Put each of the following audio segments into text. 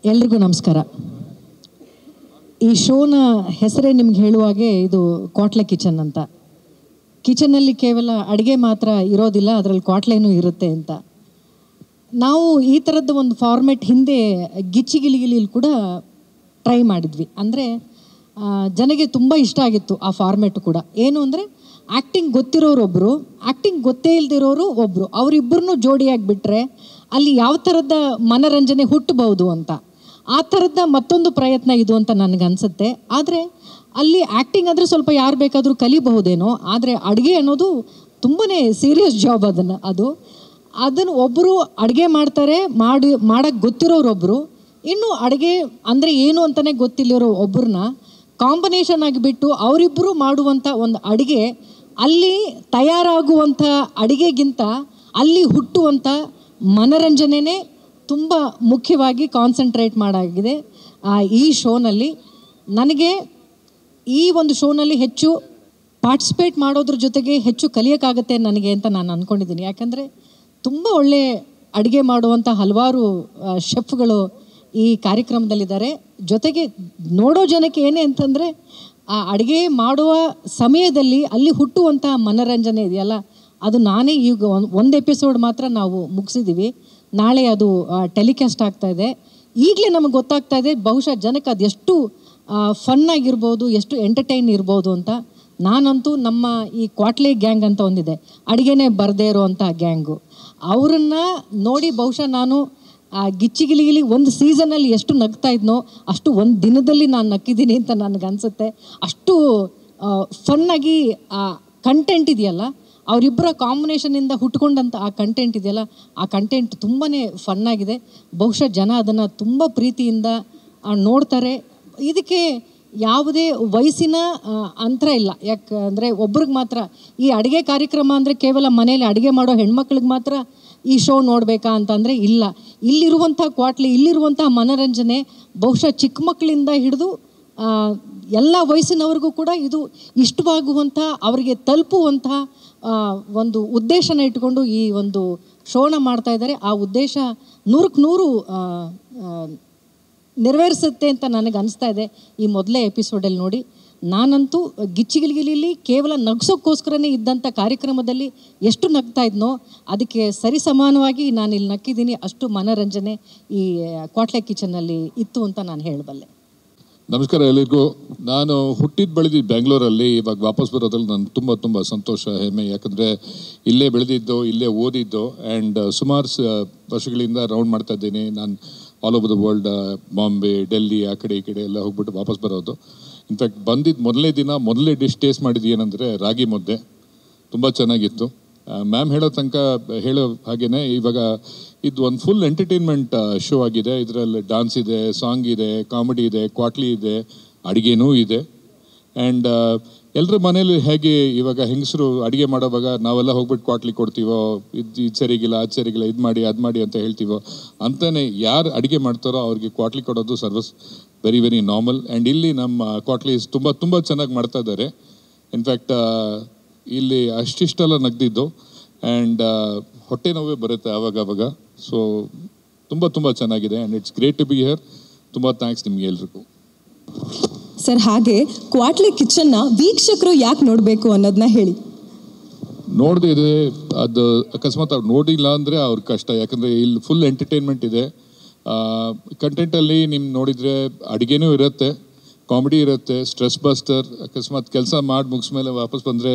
ಎಲ್ರಿಗೂ ನಮಸ್ಕಾರ. ಈ ಶೋನ ಹೆಸರೇ ನಿಮ್ಗೆ ಹೇಳುವಾಗೆ ಇದು ಕ್ವಾಟ್ಲೆ ಕಿಚನ್ ಅಂತ. ಕಿಚನಲ್ಲಿ ಕೇವಲ ಅಡುಗೆ ಮಾತ್ರ ಇರೋದಿಲ್ಲ, ಅದರಲ್ಲಿ ಕ್ವಾಟ್ಲೆನೂ ಇರುತ್ತೆ ಅಂತ. ನಾವು ಈ ಥರದ್ದು ಒಂದು ಫಾರ್ಮೆಟ್ ಹಿಂದೆ ಗಿಚ್ಚಿಗಿಲಿಗಿಲಿ ಕೂಡ ಟ್ರೈ ಮಾಡಿದ್ವಿ. ಅಂದರೆ ಜನಗೆ ತುಂಬ ಇಷ್ಟ ಆಗಿತ್ತು ಆ ಫಾರ್ಮೆಟ್ ಕೂಡ. ಏನು ಅಂದರೆ ಆ್ಯಕ್ಟಿಂಗ್ ಗೊತ್ತಿರೋರೊಬ್ಬರು, ಆ್ಯಕ್ಟಿಂಗ್ ಗೊತ್ತೇ ಇಲ್ದಿರೋರು ಒಬ್ಬರು, ಅವರಿಬ್ಬರನ್ನೂ ಜೋಡಿಯಾಗಿಬಿಟ್ರೆ ಅಲ್ಲಿ ಯಾವ ಥರದ ಮನರಂಜನೆ ಹುಟ್ಟಬಹುದು ಅಂತ. ಆ ಥರದ ಮತ್ತೊಂದು ಪ್ರಯತ್ನ ಇದು ಅಂತ ನನಗನ್ಸುತ್ತೆ. ಆದರೆ ಅಲ್ಲಿ ಆ್ಯಕ್ಟಿಂಗ್ ಅಂದರೆ ಸ್ವಲ್ಪ ಯಾರು ಬೇಕಾದರೂ ಕಲಿಬಹುದೇನೋ, ಆದರೆ ಅಡುಗೆ ಅನ್ನೋದು ತುಂಬಾ ಸೀರಿಯಸ್ ಜಾಬ್. ಅದನ್ನು ಒಬ್ಬರು ಅಡುಗೆ ಮಾಡ್ತಾರೆ, ಮಾಡೋಕ್ಕೆ ಗೊತ್ತಿರೋರೊಬ್ಬರು, ಇನ್ನು ಅಡುಗೆ ಅಂದರೆ ಏನು ಅಂತಲೇ ಗೊತ್ತಿಲ್ಲಿರೋ ಒಬ್ಬರನ್ನ ಕಾಂಬಿನೇಷನ್ ಆಗಿಬಿಟ್ಟು ಅವರಿಬ್ಬರು ಮಾಡುವಂಥ ಒಂದು ಅಡುಗೆ, ಅಲ್ಲಿ ತಯಾರಾಗುವಂಥ ಅಡುಗೆಗಿಂತ ಅಲ್ಲಿ ಹುಟ್ಟುವಂಥ ಮನರಂಜನೆಯೇ ತುಂಬ ಮುಖ್ಯವಾಗಿ ಕಾನ್ಸಂಟ್ರೇಟ್ ಮಾಡಾಗಿದೆ ಈ ಶೋನಲ್ಲಿ. ನನಗೆ ಈ ಒಂದು ಶೋನಲ್ಲಿ ಹೆಚ್ಚು ಪಾರ್ಟಿಸಿಪೇಟ್ ಮಾಡೋದ್ರ ಜೊತೆಗೆ ಹೆಚ್ಚು ಕಲಿಯೋಕ್ಕಾಗತ್ತೆ ನನಗೆ ಅಂತ ನಾನು ಅಂದ್ಕೊಂಡಿದ್ದೀನಿ. ಯಾಕಂದರೆ ತುಂಬ ಒಳ್ಳೆ ಅಡುಗೆ ಮಾಡುವಂಥ ಹಲವಾರು ಶೆಫ್ಗಳು ಈ ಕಾರ್ಯಕ್ರಮದಲ್ಲಿದ್ದಾರೆ. ಜೊತೆಗೆ ನೋಡೋ ಜನಕ್ಕೆ ಏನೇ ಅಂತಂದರೆ ಆ ಅಡುಗೆ ಮಾಡುವ ಸಮಯದಲ್ಲಿ ಅಲ್ಲಿ ಹುಟ್ಟುವಂಥ ಮನರಂಜನೆ ಇದೆಯಲ್ಲ, ಅದು ನಾನೇ ಈಗ ಒಂದು ಎಪಿಸೋಡ್ ಮಾತ್ರ ನಾವು ಮುಗಿಸಿದ್ದೀವಿ. ನಾಳೆ ಅದು ಟೆಲಿಕಾಸ್ಟ್ ಆಗ್ತಾಯಿದೆ. ಈಗಲೇ ನಮಗೆ ಗೊತ್ತಾಗ್ತಾ ಇದೆ ಬಹುಶಃ ಜನಕ್ಕೆ ಅದು ಎಷ್ಟು ಫನ್ನಾಗಿರ್ಬೋದು, ಎಷ್ಟು ಎಂಟರ್ಟೈನ್ ಇರ್ಬೋದು ಅಂತ. ನಾನಂತೂ ನಮ್ಮ ಈ ಕ್ವಾಟ್ಲೆ ಗ್ಯಾಂಗ್ ಅಂತ ಒಂದಿದೆ, ಅಡುಗೆನೇ ಬರದೇ ಇರೋವಂಥ ಗ್ಯಾಂಗು, ಅವರನ್ನು ನೋಡಿ ಬಹುಶಃ ನಾನು ಗಿಚ್ಚಿಗಿಲಿಗಿಲಿ ಒಂದು ಸೀಸನಲ್ಲಿ ಎಷ್ಟು ನಗ್ತಾ ಇದ್ನೋ ಅಷ್ಟು ಒಂದು ದಿನದಲ್ಲಿ ನಾನು ನಕ್ಕಿದ್ದೀನಿ ಅಂತ ನನಗನ್ಸುತ್ತೆ. ಅಷ್ಟು ಫನ್ನಾಗಿ ಆ ಕಂಟೆಂಟ್ ಇದೆಯಲ್ಲ, ಅವರಿಬ್ಬರ ಕಾಂಬಿನೇಷನಿಂದ ಹುಟ್ಕೊಂಡಂಥ ಆ ಕಂಟೆಂಟ್ ಇದೆಯಲ್ಲ, ಆ ಕಂಟೆಂಟ್ ತುಂಬಾ ಫನ್ನಾಗಿದೆ. ಬಹುಶಃ ಜನ ಅದನ್ನು ತುಂಬ ಪ್ರೀತಿಯಿಂದ ನೋಡ್ತಾರೆ. ಇದಕ್ಕೆ ಯಾವುದೇ ವಯಸ್ಸಿನ ಅಂತರ ಇಲ್ಲ. ಯಾಕಂದರೆ ಒಬ್ರಿಗೆ ಮಾತ್ರ ಈ ಅಡುಗೆ ಕಾರ್ಯಕ್ರಮ ಅಂದರೆ ಕೇವಲ ಮನೇಲಿ ಅಡುಗೆ ಮಾಡೋ ಹೆಣ್ಮಕ್ಳಿಗೆ ಮಾತ್ರ ಈ ಶೋ ನೋಡಬೇಕಾ ಅಂತಂದರೆ ಇಲ್ಲ. ಇಲ್ಲಿರುವಂಥ ಕ್ವಾಟ್ಲೆ, ಇಲ್ಲಿರುವಂಥ ಮನರಂಜನೆ ಬಹುಶಃ ಚಿಕ್ಕ ಮಕ್ಕಳಿಂದ ಹಿಡಿದು ಎಲ್ಲ ವಯಸ್ಸಿನವ್ರಿಗೂ ಕೂಡ ಇದು ಇಷ್ಟವಾಗುವಂಥ, ಅವರಿಗೆ ತಲುಪುವಂಥ ಒಂದು ಉದ್ದೇಶನ ಇಟ್ಕೊಂಡು ಈ ಒಂದು ಶೋನ ಮಾಡ್ತಾ ಇದ್ದಾರೆ. ಆ ಉದ್ದೇಶ 100% ನೆರವೇರಿಸುತ್ತೆ ಅಂತ ನನಗೆ ಅನಿಸ್ತಾ ಇದೆ ಈ ಮೊದಲೇ ಎಪಿಸೋಡಲ್ಲಿ ನೋಡಿ. ನಾನಂತೂ ಗಿಚ್ಚಿಗಿಲಿಗಿಲಿ ಕೇವಲ ನಗ್ಸೋಕ್ಕೋಸ್ಕರನೇ ಇದ್ದಂಥ ಕಾರ್ಯಕ್ರಮದಲ್ಲಿ ಎಷ್ಟು ನಗ್ತಾ ಇದ್ನೋ ಅದಕ್ಕೆ ಸರಿ ಸಮಾನವಾಗಿ ನಾನು ಇಲ್ಲಿ ನಕ್ಕಿದ್ದೀನಿ. ಅಷ್ಟು ಮನರಂಜನೆ ಈ ಕ್ವಾಟ್ಲೆ ಕಿಚನಲ್ಲಿ ಇತ್ತು ಅಂತ ನಾನು ಹೇಳಬಲ್ಲೆ. ನಮಸ್ಕಾರ ಎಲ್ಲರಿಗೂ. ನಾನು ಹುಟ್ಟಿದ್ದು ಬೆಳೆದಿದ್ದು ಬೆಂಗಳೂರಲ್ಲಿ. ಇವಾಗ ವಾಪಸ್ ಬರೋದ್ರಲ್ಲಿ ನಾನು ತುಂಬ ಸಂತೋಷ, ಹೆಮ್ಮೆ. ಯಾಕಂದರೆ ಇಲ್ಲೇ ಬೆಳೆದಿದ್ದು, ಇಲ್ಲೇ ಓದಿದ್ದು, ಆ್ಯಂಡ್ ಸುಮಾರು ವರ್ಷಗಳಿಂದ ರೌಂಡ್ ಮಾಡ್ತಾ ಇದ್ದೀನಿ ನಾನು all over the world. Bombay, Delhi, ಆ ಕಡೆ ಈ ಕಡೆ ಎಲ್ಲ ಹೋಗ್ಬಿಟ್ಟು ವಾಪಸ್ ಬರೋದು. ಇನ್ಫ್ಯಾಕ್ಟ್ ಬಂದಿದ್ದು ಮೊದಲನೇ ದಿನ ಮೊದಲೇ ಡಿಶ್ ಟೇಸ್ಟ್ ಮಾಡಿದ್ದು ಏನಂದರೆ ರಾಗಿ ಮುದ್ದೆ. ತುಂಬ ಚೆನ್ನಾಗಿತ್ತು. ಮ್ಯಾಮ್ ಹೇಳೋ ಹಾಗೆಯೇ ಇವಾಗ ಇದು ಒಂದು ಫುಲ್ ಎಂಟರ್ಟೈನ್ಮೆಂಟ್ ಶೋ ಆಗಿದೆ. ಇದರಲ್ಲಿ ಡ್ಯಾನ್ಸ್ ಇದೆ, ಸಾಂಗ್ ಇದೆ, ಕಾಮಿಡಿ ಇದೆ, ಕ್ವಾಟ್ಲಿ ಇದೆ, ಅಡುಗೆನೂ ಇದೆ. ಆ್ಯಂಡ್ ಎಲ್ಲರ ಮನೇಲಿ ಹೇಗೆ ಇವಾಗ ಹೆಂಗಸರು ಅಡುಗೆ ಮಾಡೋವಾಗ ನಾವೆಲ್ಲ ಹೋಗ್ಬಿಟ್ಟು ಕ್ವಾಟ್ಲಿ ಕೊಡ್ತೀವೋ, ಇದು ಸರಿಗಿಲ್ಲ, ಅದು ಸರಿಗಿಲ್ಲ, ಇದು ಮಾಡಿ ಅದು ಮಾಡಿ ಅಂತ ಹೇಳ್ತೀವೋ, ಅಂತಲೇ ಯಾರು ಅಡುಗೆ ಮಾಡ್ತಾರೋ ಅವ್ರಿಗೆ ಕ್ವಾಟ್ಲಿ ಕೊಡೋದು ವೆರಿ ವೆರಿ ನಾರ್ಮಲ್. ಆ್ಯಂಡ್ ಇಲ್ಲಿ ನಮ್ಮ ಕ್ವಾಟ್ಲೀಸ್ ತುಂಬ ಚೆನ್ನಾಗಿ ಮಾಡ್ತಾ ಇದ್ದಾರೆ. ಇನ್ಫ್ಯಾಕ್ಟ್ ಇಲ್ಲಿ ಅಷ್ಟಿಷ್ಟೆಲ್ಲ ನಗ್ದಿದ್ದು, ಆ್ಯಂಡ್ ಹೊಟ್ಟೆ ನೋವೇ ಬರುತ್ತೆ ಆವಾಗ. ಸೊ ತುಂಬ ಚೆನ್ನಾಗಿದೆ, and it's great to be here. ತುಂಬ ಥ್ಯಾಂಕ್ಸ್ ನಿಮಗೆ ಎಲ್ರಿಗೂ. ಸರ್, ಹಾಗೆ ಕ್ವಾಟ್ಲೆ ಕಿಚನ್ನ ವೀಕ್ಷಕರು ಯಾಕೆ ನೋಡಬೇಕು ಅನ್ನೋದನ್ನ ಹೇಳಿ. ನೋಡಿದೆ ಅದು ಅಕಸ್ಮಾತ್ ಅವ್ರು ನೋಡಿಲ್ಲ ಅಂದರೆ ಅವ್ರ ಕಷ್ಟ. ಯಾಕಂದರೆ ಇಲ್ಲಿ ಫುಲ್ ಎಂಟರ್ಟೈನ್ಮೆಂಟ್ ಇದೆ. ಕಂಟೆಂಟಲ್ಲಿ ನಿಮ್ಮ ನೋಡಿದರೆ ಅಡುಗೆನೂ ಇರುತ್ತೆ, ಕಾಮಿಡಿ ಇರುತ್ತೆ, ಸ್ಟ್ರೆಸ್ ಬಸ್ಟರ್. ಅಕಸ್ಮಾತ್ ಕೆಲಸ ಮಾಡಿ ಮುಗಿಸ್ಮೇಲೆ ವಾಪಸ್ ಬಂದರೆ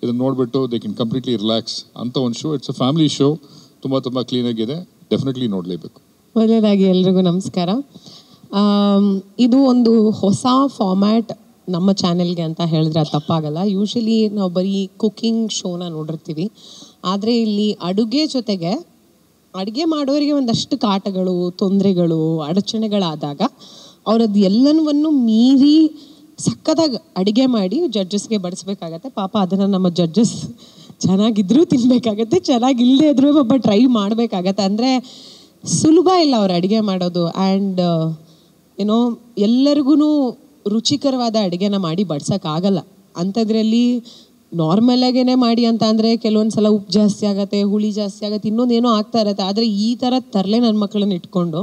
ಇದನ್ನು ನೋಡಿಬಿಟ್ಟು ದೇ ಕ್ಯಾನ್ ಕಂಪ್ಲೀಟ್ಲಿ ರಿಲ್ಯಾಕ್ಸ್ ಅಂತ ಒಂದು show. It's a family show. ತುಂಬ ಕ್ಲೀನಾಗಿದೆ. ಡೆಫಿನೆಟ್ಲಿ ನೋಡಲೇಬೇಕು. ಮೊದಲನೇದಾಗಿ ಎಲ್ರಿಗೂ ನಮಸ್ಕಾರ. ಇದು ಒಂದು ಹೊಸ ಫಾರ್ಮ್ಯಾಟ್ ನಮ್ಮ ಚಾನೆಲ್ಗೆ ಅಂತ ಹೇಳಿದ್ರೆ ಅದು ತಪ್ಪಾಗಲ್ಲ. ಯೂಶಲಿ ನಾವು ಬರೀ ಕುಕ್ಕಿಂಗ್ ಶೋನ ನೋಡಿರ್ತೀವಿ. ಆದರೆ ಇಲ್ಲಿ ಅಡುಗೆ ಜೊತೆಗೆ ಅಡುಗೆ ಮಾಡೋರಿಗೆ ಒಂದಷ್ಟು ಕಾಟಗಳು, ತೊಂದರೆಗಳು, ಅಡಚಣೆಗಳಾದಾಗ ಅವರದ್ದು ಎಲ್ಲನೂ ಮೀರಿ ಸಕ್ಕತ್ತಾಗಿ ಅಡುಗೆ ಮಾಡಿ ಜಡ್ಜಸ್ಗೆ ಬಡಿಸ್ಬೇಕಾಗತ್ತೆ. ಪಾಪ ಅದನ್ನು ನಮ್ಮ ಜಡ್ಜಸ್ ಚೆನ್ನಾಗಿದ್ರೂ ತಿನ್ನಬೇಕಾಗತ್ತೆ, ಚೆನ್ನಾಗಿಲ್ಲದೆ ಇದ್ರೂ ಪಾಪ ಟ್ರೈ ಮಾಡಬೇಕಾಗತ್ತೆ. ಅಂದರೆ ಸುಲಭ ಇಲ್ಲ ಅವ್ರು ಅಡುಗೆ ಮಾಡೋದು. ಆ್ಯಂಡ್ ಏನೋ ಎಲ್ಲರಿಗೂ ರುಚಿಕರವಾದ ಅಡುಗೆನ ಮಾಡಿ ಬಡ್ಸೋಕ್ಕಾಗಲ್ಲ. ಅಂಥದ್ರಲ್ಲಿ ನಾರ್ಮಲಾಗೇ ಮಾಡಿ ಅಂತ ಅಂದರೆ ಕೆಲವೊಂದು ಸಲ ಉಪ್ಪು ಜಾಸ್ತಿ ಆಗುತ್ತೆ, ಹುಳಿ ಜಾಸ್ತಿ ಆಗುತ್ತೆ, ಇನ್ನೊಂದೇನೋ ಆಗ್ತಾ ಇರುತ್ತೆ. ಆದರೆ ಈ ಥರ ತರಲೆ ನನ್ನ ಮಕ್ಕಳನ್ನ ಇಟ್ಕೊಂಡು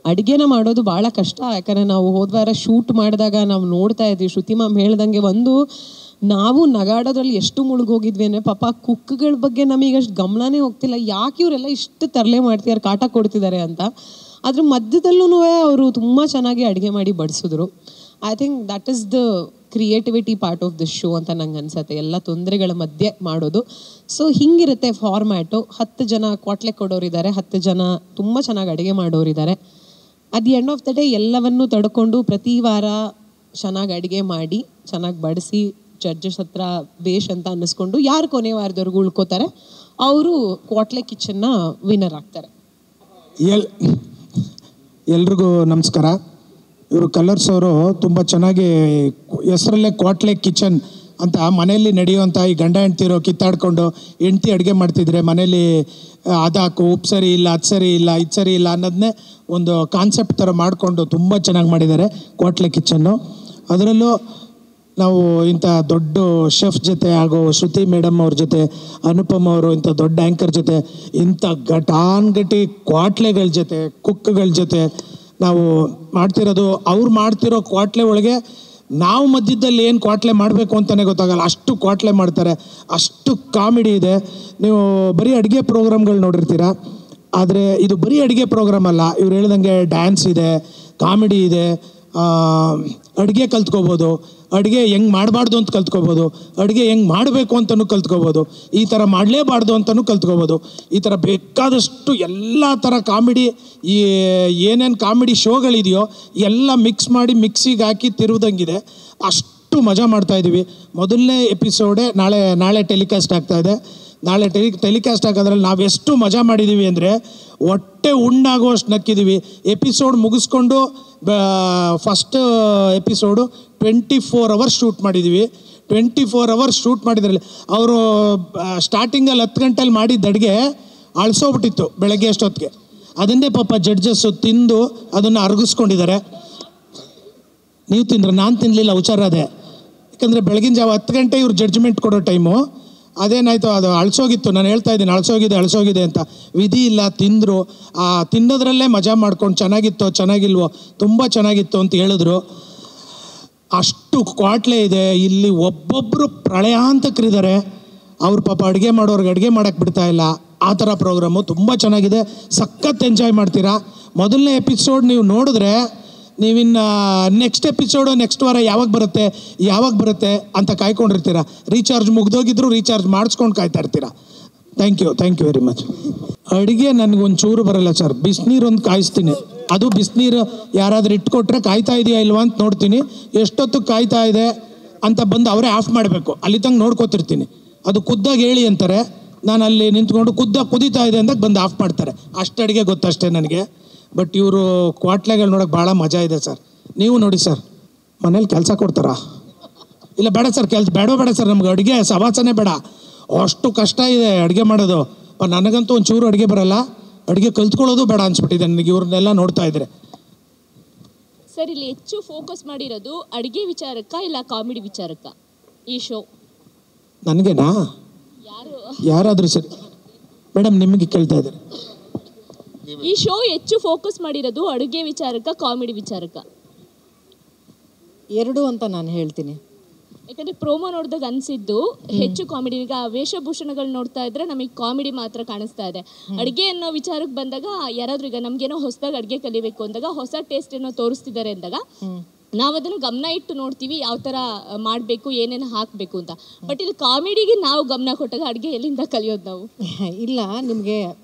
ಅಡುಗೆನ ಮಾಡೋದು ಭಾಳ ಕಷ್ಟ. ಯಾಕಂದರೆ ನಾವು ಹೋದ್ವಾರ ಶೂಟ್ ಮಾಡಿದಾಗ ನಾವು ನೋಡ್ತಾ ಇದ್ವಿ, ಶ್ರುತಿ ಮ್ಯಾಮ್ ಹೇಳ್ದಂಗೆ ನಾವು ನಗಾಡೋದ್ರಲ್ಲಿ ಎಷ್ಟು ಮುಳುಗೋಗಿದ್ವಿ ಅಂದರೆ ಪಾಪ ಕುಕ್ಗಳ ಬಗ್ಗೆ ನಮಗೆ ಅಷ್ಟು ಗಮನನೇ ಹೋಗ್ತಿಲ್ಲ, ಯಾಕೆ ಇವರೆಲ್ಲ ಇಷ್ಟು ತರಲೆ ಮಾಡ್ತಿದ್ದಾರೆ, ಕಾಟ ಕೊಡ್ತಿದ್ದಾರೆ ಅಂತ. ಅದ್ರ ಮಧ್ಯದಲ್ಲೂ ಅವರು ತುಂಬ ಚೆನ್ನಾಗಿ ಅಡುಗೆ ಮಾಡಿ ಬಡಿಸಿದ್ರು. I think that is the creativity part of this show ಅಂತ ನಂಗೆ ಅನ್ಸುತ್ತೆ, ಎಲ್ಲ ತೊಂದರೆಗಳ ಮಧ್ಯೆ ಮಾಡೋದು. So ಹಿಂಗಿರುತ್ತೆ format. 10 ಜನ ಕ್ವಾಟ್ಲೆ ಕೊಡೋರಿದ್ದಾರೆ, 10 ಜನ ತುಂಬ ಚೆನ್ನಾಗಿ ಅಡುಗೆ ಮಾಡೋರಿದ್ದಾರೆ. At the end of the day ಎಲ್ಲವನ್ನೂ ತಡ್ಕೊಂಡು ಪ್ರತಿ ವಾರ ಚೆನ್ನಾಗಿ ಅಡುಗೆ ಮಾಡಿ ಚೆನ್ನಾಗಿ ಬಡಿಸಿ ಜಡ್ಜಸ್ ಹತ್ರ ಬೇಷ್ ಅಂತ ಅನ್ನಿಸ್ಕೊಂಡು ಯಾರು ಕೊನೆ ವಾರದವರೆಗೂ ಉಳ್ಕೋತಾರೆ ಅವರು ಕ್ವಾಟ್ಲೆ ಕಿಚನ್ನ ವಿನ್ನರ್ ಆಗ್ತಾರೆ. ಎಲ್ರಿಗೂ ನಮಸ್ಕಾರ. ಇವರು ಕಲರ್ಸ್ ಅವರು ತುಂಬ ಚೆನ್ನಾಗಿ ಹೆಸರಲ್ಲೇ ಕ್ವಾಟ್ಲೆ ಕಿಚನ್ ಅಂತ ಮನೆಯಲ್ಲಿ ನಡೆಯುವಂಥ ಈ ಗಂಡ ಹೆಂಡ್ತಿರೋ ಕಿತ್ತಾಡ್ಕೊಂಡು ಹೆಂಡ್ತಿ ಅಡುಗೆ ಮಾಡ್ತಿದ್ರೆ ಮನೇಲಿ ಅದಾಕು ಉಪ್ಪು ಸರಿ ಇಲ್ಲ, ಅದು ಸರಿ ಇಲ್ಲ, ಇದು ಸರಿ ಇಲ್ಲ ಅನ್ನೋದನ್ನೇ ಒಂದು ಕಾನ್ಸೆಪ್ಟ್ ಥರ ಮಾಡಿಕೊಂಡು ತುಂಬ ಚೆನ್ನಾಗಿ ಮಾಡಿದ್ದಾರೆ ಕ್ವಾಟ್ಲೆ ಕಿಚನ್ನು. ಅದರಲ್ಲೂ ನಾವು ಇಂಥ ದೊಡ್ಡ ಶೆಫ್ ಜೊತೆ ಹಾಗೂ ಶ್ರುತಿ ಮೇಡಮ್ ಅವ್ರ ಜೊತೆ, ಅನುಪಮ್ ಅವರು ಇಂಥ ದೊಡ್ಡ ಆ್ಯಂಕರ್ ಜೊತೆ, ಇಂಥ ಘಟಾನ್ಘಟಿ ಕ್ವಾಟ್ಲೆಗಳ ಜೊತೆ, ಕುಕ್ಗಳ ಜೊತೆ ನಾವು ಮಾಡ್ತಿರೋದು. ಅವ್ರು ಮಾಡ್ತಿರೋ ಕ್ವಾಟ್ಲೆ ಒಳಗೆ ನಾವು ಮಧ್ಯದಲ್ಲಿ ಏನು ಕ್ವಾಟ್ಲೆ ಮಾಡಬೇಕು ಅಂತಲೇ ಗೊತ್ತಾಗಲ್ಲ, ಅಷ್ಟು ಕ್ವಾಟ್ಲೆ ಮಾಡ್ತಾರೆ, ಅಷ್ಟು ಕಾಮಿಡಿ ಇದೆ. ನೀವು ಬರೀ ಅಡುಗೆ ಪ್ರೋಗ್ರಾಮ್ಗಳು ನೋಡಿರ್ತೀರ, ಆದರೆ ಇದು ಬರೀ ಅಡುಗೆ ಪ್ರೋಗ್ರಾಮ್ ಅಲ್ಲ. ಇವ್ರು ಹೇಳ್ದಂಗೆ ಡ್ಯಾನ್ಸ್ ಇದೆ, ಕಾಮಿಡಿ ಇದೆ, ಅಡುಗೆ ಕಲ್ತ್ಕೋಬೋದು, ಅಡುಗೆ ಹೆಂಗೆ ಮಾಡಬಾರ್ದು ಅಂತ ಕಲ್ತ್ಕೋಬೋದು, ಅಡುಗೆ ಹೆಂಗೆ ಮಾಡಬೇಕು ಅಂತಲೂ ಕಲ್ತ್ಕೋಬೋದು, ಈ ಥರ ಮಾಡಲೇಬಾರ್ದು ಅಂತಲೂ ಕಲ್ತ್ಕೋಬೋದು. ಈ ಥರ ಬೇಕಾದಷ್ಟು ಎಲ್ಲ ಥರ ಕಾಮಿಡಿ, ಈ ಏನೇನು ಕಾಮಿಡಿ ಶೋಗಳಿದೆಯೋ ಎಲ್ಲ ಮಿಕ್ಸ್ ಮಾಡಿ ಮಿಕ್ಸಿಗೆ ಹಾಕಿ ತಿರುವುದಂಗಿದೆ. ಅಷ್ಟು ಮಜಾ ಮಾಡ್ತಾಯಿದ್ದೀವಿ. ಮೊದಲನೇ ಎಪಿಸೋಡೇ ನಾಳೆ ಟೆಲಿಕಾಸ್ಟ್ ಆಗ್ತಾಯಿದೆ. ನಾಳೆ ಟೆಲಿಕಾಸ್ಟ್ ಆಗೋದ್ರಲ್ಲಿ ನಾವು ಎಷ್ಟು ಮಜಾ ಮಾಡಿದ್ದೀವಿ ಅಂದರೆ ಹೊಟ್ಟೆ ಉಣ್ಣಾಗುವಷ್ಟು ನಕ್ಕಿದ್ದೀವಿ. ಎಪಿಸೋಡ್ ಮುಗಿಸ್ಕೊಂಡು ಫಸ್ಟ್ ಎಪಿಸೋಡು 24 ಅವರ್ಸ್ ಶೂಟ್ ಮಾಡಿದ್ದೀವಿ. 24 ಅವರ್ಸ್ ಶೂಟ್ ಮಾಡಿದ್ರಲ್ಲಿ ಅವರು ಸ್ಟಾರ್ಟಿಂಗಲ್ಲಿ 10 ಗಂಟೆಲಿ ಮಾಡಿದ್ದ ಅಡುಗೆ ಅಳಿಸೋಗ್ಬಿಟ್ಟಿತ್ತು ಬೆಳಗ್ಗೆ ಅಷ್ಟೊತ್ತಿಗೆ. ಅದನ್ನೇ ಪಾಪ ಜಡ್ಜಸ್ಸು ತಿಂದು ಅದನ್ನು ಅರಗಿಸ್ಕೊಂಡಿದ್ದಾರೆ. ನೀವು ತಿಂದ್ರೆ ನಾನು ತಿನ್ನಲಿಲ್ಲ, ಹುಷಾರದೆ. ಯಾಕಂದರೆ ಬೆಳಗಿನ ಜಾವ 10 ಗಂಟೆ ಇವ್ರು ಜಡ್ಜ್ಮೆಂಟ್ ಕೊಡೋ ಟೈಮು. ಅದೇನಾಯಿತು, ಅದು ಅಳಿಸೋಗಿತ್ತು. ನಾನು ಹೇಳ್ತಾ ಇದ್ದೀನಿ ಅಳಿಸೋಗಿದೆ ಅಂತ. ವಿಧಿ ಇಲ್ಲ, ತಿಂದರು. ಆ ತಿನ್ನೋದ್ರಲ್ಲೇ ಮಜಾ ಮಾಡ್ಕೊಂಡು ಚೆನ್ನಾಗಿತ್ತೋ ಚೆನ್ನಾಗಿಲ್ವೋ ತುಂಬ ಚೆನ್ನಾಗಿತ್ತು ಅಂತ ಹೇಳಿದ್ರು. ಅಷ್ಟು ಕ್ವಾಟ್ಲೆ ಇದೆ ಇಲ್ಲಿ. ಒಬ್ಬೊಬ್ಬರು ಪ್ರಳಯಾಂತಕರಿದ್ದಾರೆ. ಅವ್ರು ಪಾಪ ಅಡುಗೆ ಮಾಡೋರ್ಗೆ ಅಡುಗೆ ಮಾಡೋಕ್ಕೆ ಬಿಡ್ತಾ ಇಲ್ಲ. ಆ ಥರ ಪ್ರೋಗ್ರಾಮು ತುಂಬ ಚೆನ್ನಾಗಿದೆ. ಸಖತ್ ಎಂಜಾಯ್ ಮಾಡ್ತೀರಾ. ಮೊದಲನೇ ಎಪಿಸೋಡ್ ನೀವು ನೋಡಿದ್ರೆ ನೀವಿನ್ನು ನೆಕ್ಸ್ಟ್ ಎಪಿಸೋಡು ನೆಕ್ಸ್ಟ್ ವಾರ ಯಾವಾಗ ಬರುತ್ತೆ ಅಂತ ಕಾಯ್ಕೊಂಡಿರ್ತೀರ. ರೀಚಾರ್ಜ್ ಮುಗ್ದೋಗಿದ್ರು ರೀಚಾರ್ಜ್ ಮಾಡಿಸ್ಕೊಂಡು ಕಾಯ್ತಾ ಇರ್ತೀರ. Thank you very much. ಅಡುಗೆ ನನಗೊಂದು ಚೂರು ಬರಲ್ಲ ಸರ್. ಬಿಸಿನೀರು ಒಂದು ಕಾಯಿಸ್ತೀನಿ, ಅದು ಬಿಸಿನೀರು ಯಾರಾದರೂ ಇಟ್ಕೊಟ್ರೆ ಕಾಯ್ತಾ ಇದೆಯಾ ಇಲ್ವಾ ಅಂತ ನೋಡ್ತೀನಿ. ಎಷ್ಟೊತ್ತು ಕಾಯ್ತಾ ಇದೆ ಅಂತ ಬಂದು ಅವರೇ ಆಫ್ ಮಾಡಬೇಕು. ಅಲ್ಲಿ ತನಕ ನೋಡ್ಕೊತಿರ್ತೀನಿ. ಅದು ಕುದ್ದಾಗ ಹೇಳಿ ಅಂತಾರೆ. ನಾನು ಅಲ್ಲಿ ನಿಂತ್ಕೊಂಡು ಕುದೀತಾ ಇದೆ ಅಂದಾಗ ಬಂದು ಆಫ್ ಮಾಡ್ತಾರೆ. ಅಷ್ಟು ಅಡುಗೆ ಗೊತ್ತಷ್ಟೇ ನನಗೆ. ಬಟ್ ಇವರು ಕ್ವಾಟ್ಲೆಗಳು ನೋಡೋಕೆ ಭಾಳ ಮಜಾ ಇದೆ ಸರ್. ನೀವು ನೋಡಿ ಸರ್, ಮನೇಲಿ ಕೆಲಸ ಕೊಡ್ತಾರಾ? ಇಲ್ಲ ಬೇಡ ಸರ್, ಬೇಡ ಸರ್, ನಮ್ಗೆ ಅಡುಗೆ ಸವಾಸನೆ ಬೇಡ. ಅಷ್ಟು ಕಷ್ಟ ಇದೆ ಅಡುಗೆ ಮಾಡೋದು. ನನಗಂತೂ ಒಂದು ಚೂರು ಅಡುಗೆ ಬರಲ್ಲ. ಅಡುಗೆ ಕಲ್ತ್ಕೊಳ್ಳೋದು ಬೇಡ ಅನ್ಸ್ಬಿಟ್ಟಿದೆ ನನಗೆ ಇವ್ರನ್ನೆಲ್ಲ ನೋಡ್ತಾ ಇದ್ರೆ. ಸರ್, ಇಲ್ಲಿ ಹೆಚ್ಚು ಫೋಕಸ್ ಮಾಡಿರೋದು ಅಡುಗೆ ವಿಚಾರಕ್ಕ ಇಲ್ಲ ಕಾಮಿಡಿ ವಿಚಾರಕ್ಕ ಈ ಶೋ? ನನಗೇನಾ? ಯಾರಾದರೂ ಸರಿ ಮೇಡಮ್, ನಿಮಗೆ ಕೇಳ್ತಾ ಇದ್ದಾರೆ. ಈ ಶೋ ಹೆಚ್ಚು ಫೋಕಸ್ ಮಾಡಿರೋದು ಅಡುಗೆ ವಿಚಾರಕ್ಕ ಕಾಮಿಡಿ ವಿಚಾರಕ್ಕ? ಎರಡು ಅಂತ ನಾನು ಹೇಳ್ತೀನಿ. ಯಾಕಂದ್ರೆ ಪ್ರೋಮೋ ನೋಡಿದಾಗ ಅನ್ಸಿದ್ದು ಹೆಚ್ಚು ಕಾಮಿಡಿ. ಈಗ ವೇಷಭೂಷಣಗಳು ನೋಡ್ತಾ ಇದ್ರೆ ನಮಗೆ ಕಾಮಿಡಿ ಮಾತ್ರ ಕಾಣಿಸ್ತಾ ಇದೆ. ಅಡುಗೆ ಅನ್ನೋ ವಿಚಾರಕ್ಕೆ ಬಂದಾಗ ಯಾರಾದ್ರೂ ಈಗ ನಮ್ಗೇನೋ ಹೊಸದಾಗಿ ಅಡುಗೆ ಕಲಿಬೇಕು ಅಂದಾಗ, ಹೊಸ ಟೇಸ್ಟ್ ಏನೋ ತೋರಿಸ್ತಿದ್ದಾರೆ ಅಂದಾಗ ನಾವು ಅದನ್ನು ಗಮನ ಇಟ್ಟು ನೋಡ್ತೀವಿ, ಯಾವ ಥರ ಮಾಡಬೇಕು, ಏನೇನು ಹಾಕಬೇಕು ಅಂತ. ಬಟ್ ಇಲ್ಲಿ ಕಾಮಿಡಿಗೆ ನಾವು ಗಮನ ಕೊಟ್ಟಾಗ ಅಡುಗೆ ಎಲ್ಲಿಂದ ಕಲಿಯೋದು ನಾವು? ಇಲ್ಲ, ನಿಮಗೆ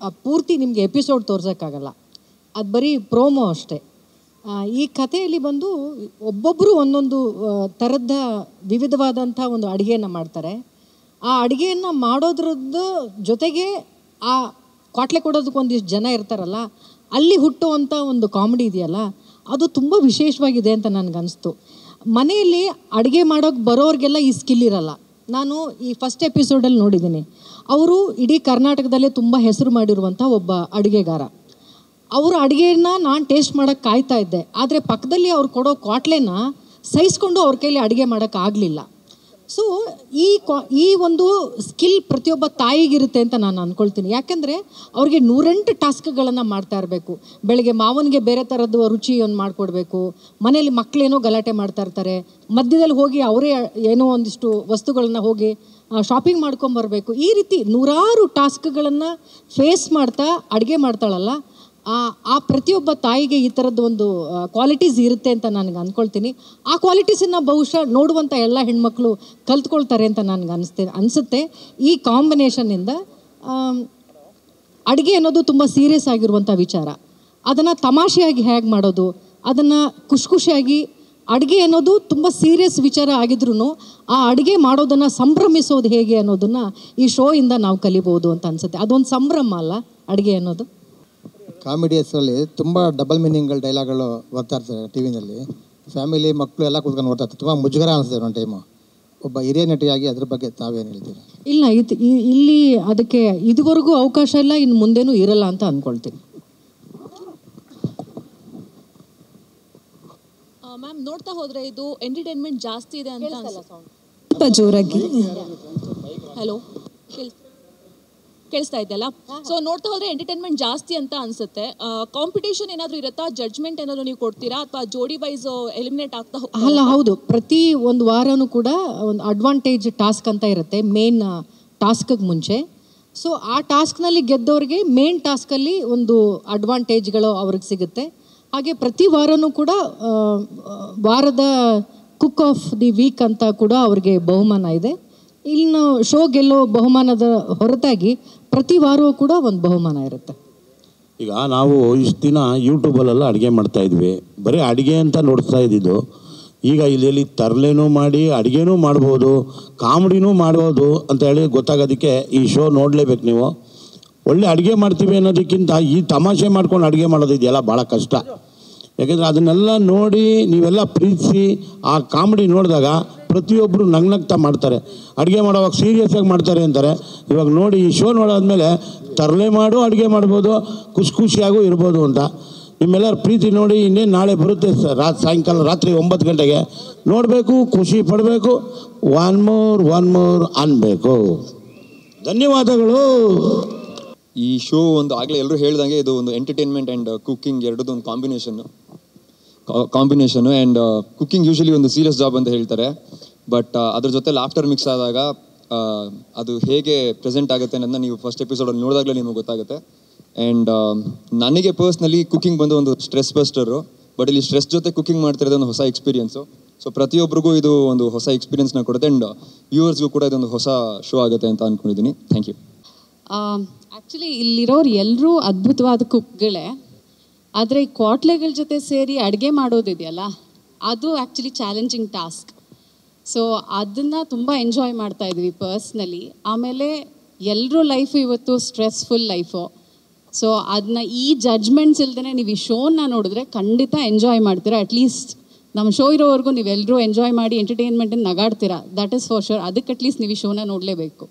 ಪೂರ್ತಿ ನಿಮಗೆ ಎಪಿಸೋಡ್ ತೋರ್ಸೋಕ್ಕಾಗಲ್ಲ. ಅದು ಬರೀ ಪ್ರೋಮೋ ಅಷ್ಟೇ. ಈ ಕಥೆಯಲ್ಲಿ ಬಂದು ಒಬ್ಬೊಬ್ಬರು ಒಂದೊಂದು ಥರದ ವಿವಿಧವಾದಂಥ ಒಂದು ಅಡುಗೆಯನ್ನು ಮಾಡ್ತಾರೆ. ಆ ಅಡುಗೆಯನ್ನು ಮಾಡೋದ್ರದ್ದು ಜೊತೆಗೆ ಆ ಕ್ವಾಟ್ಲೆ ಕೊಡೋದಕ್ಕೆ ಒಂದಿಷ್ಟು ಜನ ಇರ್ತಾರಲ್ಲ, ಅಲ್ಲಿ ಹುಟ್ಟುವಂಥ ಒಂದು ಕಾಮಿಡಿ ಇದೆಯಲ್ಲ, ಅದು ತುಂಬ ವಿಶೇಷವಾಗಿದೆ ಅಂತ ನನಗನ್ನಿಸ್ತು. ಮನೆಯಲ್ಲಿ ಅಡುಗೆ ಮಾಡೋಕ್ಕೆ ಬರೋರಿಗೆಲ್ಲ ಈ ಸ್ಕಿಲ್ ಇರಲ್ಲ. ನಾನು ಈ ಫಸ್ಟ್ ಎಪಿಸೋಡಲ್ಲಿ ನೋಡಿದ್ದೀನಿ. ಅವರು ಇಡೀ ಕರ್ನಾಟಕದಲ್ಲೇ ತುಂಬ ಹೆಸರು ಮಾಡಿರುವಂಥ ಒಬ್ಬ ಅಡುಗೆಗಾರ. ಅವರು ಅಡುಗೆನ ನಾನು ಟೇಸ್ಟ್ ಮಾಡೋಕ್ಕೆ ಕಾಯ್ತಾ ಇದ್ದೆ. ಆದರೆ ಪಕ್ಕದಲ್ಲಿ ಅವ್ರು ಕೊಡೋ ಕ್ವಾಟ್ಲೆನ ಸಹಿಸ್ಕೊಂಡು ಅವ್ರ ಕೈಲಿ ಅಡುಗೆ ಮಾಡೋಕ್ಕಾಗಲಿಲ್ಲ. ಸೊ ಈ ಒಂದು ಸ್ಕಿಲ್ ಪ್ರತಿಯೊಬ್ಬ ತಾಯಿಗಿರುತ್ತೆ ಅಂತ ನಾನು ಅಂದ್ಕೊಳ್ತೀನಿ. ಯಾಕೆಂದರೆ ಅವ್ರಿಗೆ 108 ಟಾಸ್ಕ್ಗಳನ್ನು ಮಾಡ್ತಾ ಇರಬೇಕು. ಬೆಳಗ್ಗೆ ಮಾವನಿಗೆ ಬೇರೆ ಥರದ್ದು ರುಚಿಯನ್ನು ಮಾಡಿಕೊಡ್ಬೇಕು, ಮನೇಲಿ ಮಕ್ಕಳೇನೋ ಗಲಾಟೆ ಮಾಡ್ತಾ ಇರ್ತಾರೆ, ಮಧ್ಯದಲ್ಲಿ ಹೋಗಿ ಅವರೇ ಏನೋ ಒಂದಿಷ್ಟು ವಸ್ತುಗಳನ್ನ ಹೋಗಿ ಶಾಪಿಂಗ್ ಮಾಡ್ಕೊಂಬರ್ಬೇಕು. ಈ ರೀತಿ 100 ಟಾಸ್ಕ್ಗಳನ್ನು ಫೇಸ್ ಮಾಡ್ತಾ ಅಡುಗೆ ಮಾಡ್ತಾಳಲ್ಲ, ಆ ಪ್ರತಿಯೊಬ್ಬ ತಾಯಿಗೆ ಈ ಥರದ್ದು ಒಂದು ಕ್ವಾಲಿಟೀಸ್ ಇರುತ್ತೆ ಅಂತ ನನಗೆ ಅಂದ್ಕೊಳ್ತೀನಿ. ಆ ಕ್ವಾಲಿಟೀಸನ್ನು ಬಹುಶಃ ನೋಡುವಂಥ ಎಲ್ಲ ಹೆಣ್ಮಕ್ಳು ಕಲ್ತ್ಕೊಳ್ತಾರೆ ಅಂತ ನನಗೆ ಅನಿಸುತ್ತೆ. ಈ ಕಾಂಬಿನೇಷನ್ನಿಂದ ಅಡುಗೆ ಅನ್ನೋದು ತುಂಬ ಸೀರಿಯಸ್ ಆಗಿರುವಂಥ ವಿಚಾರ. ಅದನ್ನು ತಮಾಷೆಯಾಗಿ ಹೇಗೆ ಮಾಡೋದು, ಅದನ್ನು ಖುಷಿಯಾಗಿ ಅಡುಗೆ ಅನ್ನೋದು ತುಂಬ ಸೀರಿಯಸ್ ವಿಚಾರ ಆಗಿದ್ರೂ ಆ ಅಡುಗೆ ಮಾಡೋದನ್ನು ಸಂಭ್ರಮಿಸೋದು ಹೇಗೆ ಅನ್ನೋದನ್ನು ಈ ಶೋಯಿಂದ ನಾವು ಕಲಿಬೋದು ಅಂತ ಅನಿಸುತ್ತೆ. ಅದೊಂದು ಸಂಭ್ರಮ ಅಲ್ಲ ಅಡುಗೆ ಅನ್ನೋದು. ಕಾಮಿಡಿ ಹೆಸರಲ್ಲಿ ತುಂಬ ಡಬಲ್ ಮೀನಿಂಗ್ಗಳು ಡೈಲಾಗ್ಗಳು ಬರ್ತಾ ಇರ್ತಾರೆ ಟಿ ವಿನಲ್ಲಿ. ಫ್ಯಾಮಿಲಿ ಮಕ್ಕಳು ಎಲ್ಲ ಕೂತ್ಕೊಂಡು ನೋಡ್ತಾ ಇರ್ತಾರೆ. ತುಂಬ ಮುಜುಗರ ಅನಿಸ್ತದೆ ಒಂದು ಟೈಮು. ಒಬ್ಬ ಹಿರಿಯ ನಟಿಯಾಗಿ ಅದ್ರ ಬಗ್ಗೆ ತಾವೇನು ಹೇಳ್ತೀರಾ? ಇಲ್ಲ, ಇಲ್ಲಿ ಅದಕ್ಕೆ ಇದುವರೆಗೂ ಅವಕಾಶ ಇಲ್ಲ, ಇನ್ನು ಮುಂದೇನೂ ಇರಲ್ಲ ಅಂತ ಅಂದ್ಕೊಳ್ತೀನಿ. ಮ್ಯಾಮ್, ನೋಡ್ತಾ ಹೋದರೆ ಇದು ಎಂಟರ್ಟೈನ್ಮೆಂಟ್ ಜಾಸ್ತಿ ಇದೆ ಅಂತ ಸ್ವಲ್ಪ ಜೋರಾಗಿ. ಹಲೋ, ಕೇಳಿಸ್ತಾ ಇದೆಯಲ್ಲ? ಸೊ ನೋಡ್ತಾ ಹೋದರೆ ಎಂಟರ್ಟೈನ್ಮೆಂಟ್ ಜಾಸ್ತಿ ಅಂತ ಅನ್ಸುತ್ತೆ. ಕಾಂಪಿಟೇಷನ್ ಏನಾದರೂ ಇರುತ್ತಾ? ಜಡ್ಜ್ಮೆಂಟ್ ಏನಾದರೂ ನೀವು ಕೊಡ್ತೀರಾ ಅಥವಾ ಜೋಡಿ ವೈಸ್ ಎಲಿಮಿನೇಟ್ ಆಗ್ತಾ ಅಲ್ಲ, ಹೌದು. ಪ್ರತಿ ಒಂದು ವಾರನೂ ಕೂಡ ಒಂದು ಅಡ್ವಾಂಟೇಜ್ ಟಾಸ್ಕ್ ಅಂತ ಇರುತ್ತೆ ಮೇನ್ ಟಾಸ್ಕಿಗೆ ಮುಂಚೆ. ಸೊ ಆ ಟಾಸ್ಕ್ನಲ್ಲಿ ಗೆದ್ದವ್ರಿಗೆ ಮೇನ್ ಟಾಸ್ಕಲ್ಲಿ ಒಂದು ಅಡ್ವಾಂಟೇಜ್ಗಳು ಅವ್ರಿಗೆ ಸಿಗುತ್ತೆ. ಹಾಗೆ ಪ್ರತಿ ವಾರನೂ ಕೂಡ ವಾರದ ಕುಕ್ ಆಫ್ ದಿ ವೀಕ್ ಅಂತ ಕೂಡ ಅವ್ರಿಗೆ ಬಹುಮಾನ ಇದೆ. ಇನ್ನು ಶೋ ಗೆಲ್ಲೋ ಬಹುಮಾನದ ಹೊರತಾಗಿ ಪ್ರತಿ ವಾರವೂ ಕೂಡ ಒಂದು ಬಹುಮಾನ ಇರುತ್ತೆ. ಈಗ ನಾವು ಇಷ್ಟು ದಿನ ಯೂಟ್ಯೂಬಲ್ಲೆಲ್ಲ ಅಡುಗೆ ಮಾಡ್ತಾಯಿದ್ವಿ, ಬರೀ ಅಡುಗೆ ಅಂತ ನೋಡ್ತಾ ಇದ್ದಿದ್ದು. ಈಗ ಇಲ್ಲಿ ತರಲೆನೂ ಮಾಡಿ ಅಡುಗೆನೂ ಮಾಡ್ಬೋದು, ಕಾಮಿಡಿನೂ ಮಾಡ್ಬೋದು ಅಂತ ಹೇಳಿ ಗೊತ್ತಾಗೋದಕ್ಕೆ ಈ ಶೋ ನೋಡಲೇಬೇಕು ನೀವು. ಒಳ್ಳೆ ಅಡುಗೆ ಮಾಡ್ತೀವಿ ಅನ್ನೋದಕ್ಕಿಂತ ಈ ತಮಾಷೆ ಮಾಡ್ಕೊಂಡು ಅಡುಗೆ ಮಾಡೋದಿದೆಯಲ್ಲ ಭಾಳ ಕಷ್ಟ. ಯಾಕೆಂದರೆ ಅದನ್ನೆಲ್ಲ ನೋಡಿ ನೀವೆಲ್ಲ ಪ್ರೀತಿಸಿ ಆ ಕಾಮಿಡಿ ನೋಡಿದಾಗ ಪ್ರತಿಯೊಬ್ಬರು ನಗ್ನಗ್ತಾ ಮಾಡ್ತಾರೆ. ಅಡುಗೆ ಮಾಡೋವಾಗ ಸೀರಿಯಸ್ಸಾಗಿ ಮಾಡ್ತಾರೆ ಅಂತಾರೆ. ಇವಾಗ ನೋಡಿ ಈ ಶೋ ನೋಡಾದ್ಮೇಲೆ ತರಲೆ ಮಾಡು ಅಡುಗೆ ಮಾಡ್ಬೋದು, ಖುಷಿಯಾಗೂ ಇರ್ಬೋದು ಅಂತ ನಿಮ್ಮೆಲ್ಲರ ಪ್ರೀತಿ ನೋಡಿ ಇನ್ನೇನು ನಾಳೆ ಬರುತ್ತೆ ಸಾಯಂಕಾಲ ರಾತ್ರಿ 9 ಗಂಟೆಗೆ ನೋಡಬೇಕು, ಖುಷಿ ಪಡಬೇಕು, ಒನ್ ಮೋರ್ ಅನ್ಬೇಕು. ಧನ್ಯವಾದಗಳು. ಈ ಶೋ ಒಂದು ಆಗಲೇ ಎಲ್ಲರೂ ಹೇಳ್ದಂಗೆ ಇದು ಒಂದು ಎಂಟರ್ಟೈನ್ಮೆಂಟ್ ಆ್ಯಂಡ್ ಕುಕ್ಕಿಂಗ್ ಎರಡದು ಒಂದು ಕಾಂಬಿನೇಷನು. ಆ್ಯಂಡ್ ಕುಕ್ಕಿಂಗ್ ಯೂಶಲಿ ಒಂದು ಸೀರಿಯಸ್ ಜಾಬ್ ಅಂತ ಹೇಳ್ತಾರೆ, ಬಟ್ ಅದ್ರ ಜೊತೆ ಲಾಫ್ಟರ್ ಮಿಕ್ಸ್ ಆದಾಗ ಅದು ಹೇಗೆ ಪ್ರೆಸೆಂಟ್ ಆಗುತ್ತೆ ಅನ್ನೋದನ್ನ ನೀವು ಫಸ್ಟ್ ಎಪಿಸೋಡಲ್ಲಿ ನೋಡಿದಾಗಲೇ ನಿಮಗೆ ಗೊತ್ತಾಗುತ್ತೆ. ಆ್ಯಂಡ್ ನನಗೆ ಪರ್ಸ್ನಲಿ ಕುಕ್ಕಿಂಗ್ ಬಂದು ಒಂದು ಸ್ಟ್ರೆಸ್ ಬಸ್ಟರು, ಬಟ್ ಇಲ್ಲಿ ಸ್ಟ್ರೆಸ್ ಜೊತೆ ಕುಕ್ಕಿಂಗ್ ಮಾಡ್ತಿರೋದು ಒಂದು ಹೊಸ ಎಕ್ಸ್ಪೀರಿಯನ್ಸು. ಸೊ ಪ್ರತಿಯೊಬ್ಬರಿಗೂ ಇದು ಒಂದು ಹೊಸ ಎಕ್ಸ್ಪೀರಿಯನ್ಸ್ನ ಕೊಡುತ್ತೆ. ಆ್ಯಂಡ್ ವ್ಯೂವರ್ಸ್ಗೂ ಕೂಡ ಇದೊಂದು ಹೊಸ ಶೋ ಆಗುತ್ತೆ ಅಂತ ಅಂದ್ಕೊಂಡಿದ್ದೀನಿ. Thank you. ಆ್ಯಕ್ಚುಲಿ ಇಲ್ಲಿರೋರು ಎಲ್ಲರೂ ಅದ್ಭುತವಾದ ಕುಕ್ಗಳೇ, ಆದರೆ ಈ ಕ್ವಾಟ್ಲೆಗಳ ಜೊತೆ ಸೇರಿ ಅಡುಗೆ ಮಾಡೋದಿದೆಯಲ್ಲ, ಅದು ಆ್ಯಕ್ಚುಲಿ ಚಾಲೆಂಜಿಂಗ್ ಟಾಸ್ಕ್. ಸೊ ಅದನ್ನು ತುಂಬ ಎಂಜಾಯ್ ಮಾಡ್ತಾಯಿದ್ವಿ ಪರ್ಸ್ನಲಿ. ಆಮೇಲೆ ಎಲ್ಲರೂ ಲೈಫು ಇವತ್ತು ಸ್ಟ್ರೆಸ್ಫುಲ್ ಲೈಫು. ಸೊ ಅದನ್ನ ಈ ಜಡ್ಜ್ಮೆಂಟ್ಸ್ ಇಲ್ದೇ ನೀವು ಈ ಶೋನ ನೋಡಿದ್ರೆ ಖಂಡಿತ ಎಂಜಾಯ್ ಮಾಡ್ತೀರಾ. ಅಟ್ಲೀಸ್ಟ್ ನಮ್ಮ ಶೋ ಇರೋವರೆಗೂ ನೀವೆಲ್ಲರೂ ಎಂಜಾಯ್ ಮಾಡಿ ಎಂಟರ್ಟೈನ್ಮೆಂಟನ್ನು ನಗಾಡ್ತೀರಾ. That is for sure. ಅದಕ್ಕೆ ಅಟ್ಲೀಸ್ಟ್ ನೀವು ಈ ಶೋನ ನೋಡಲೇಬೇಕು.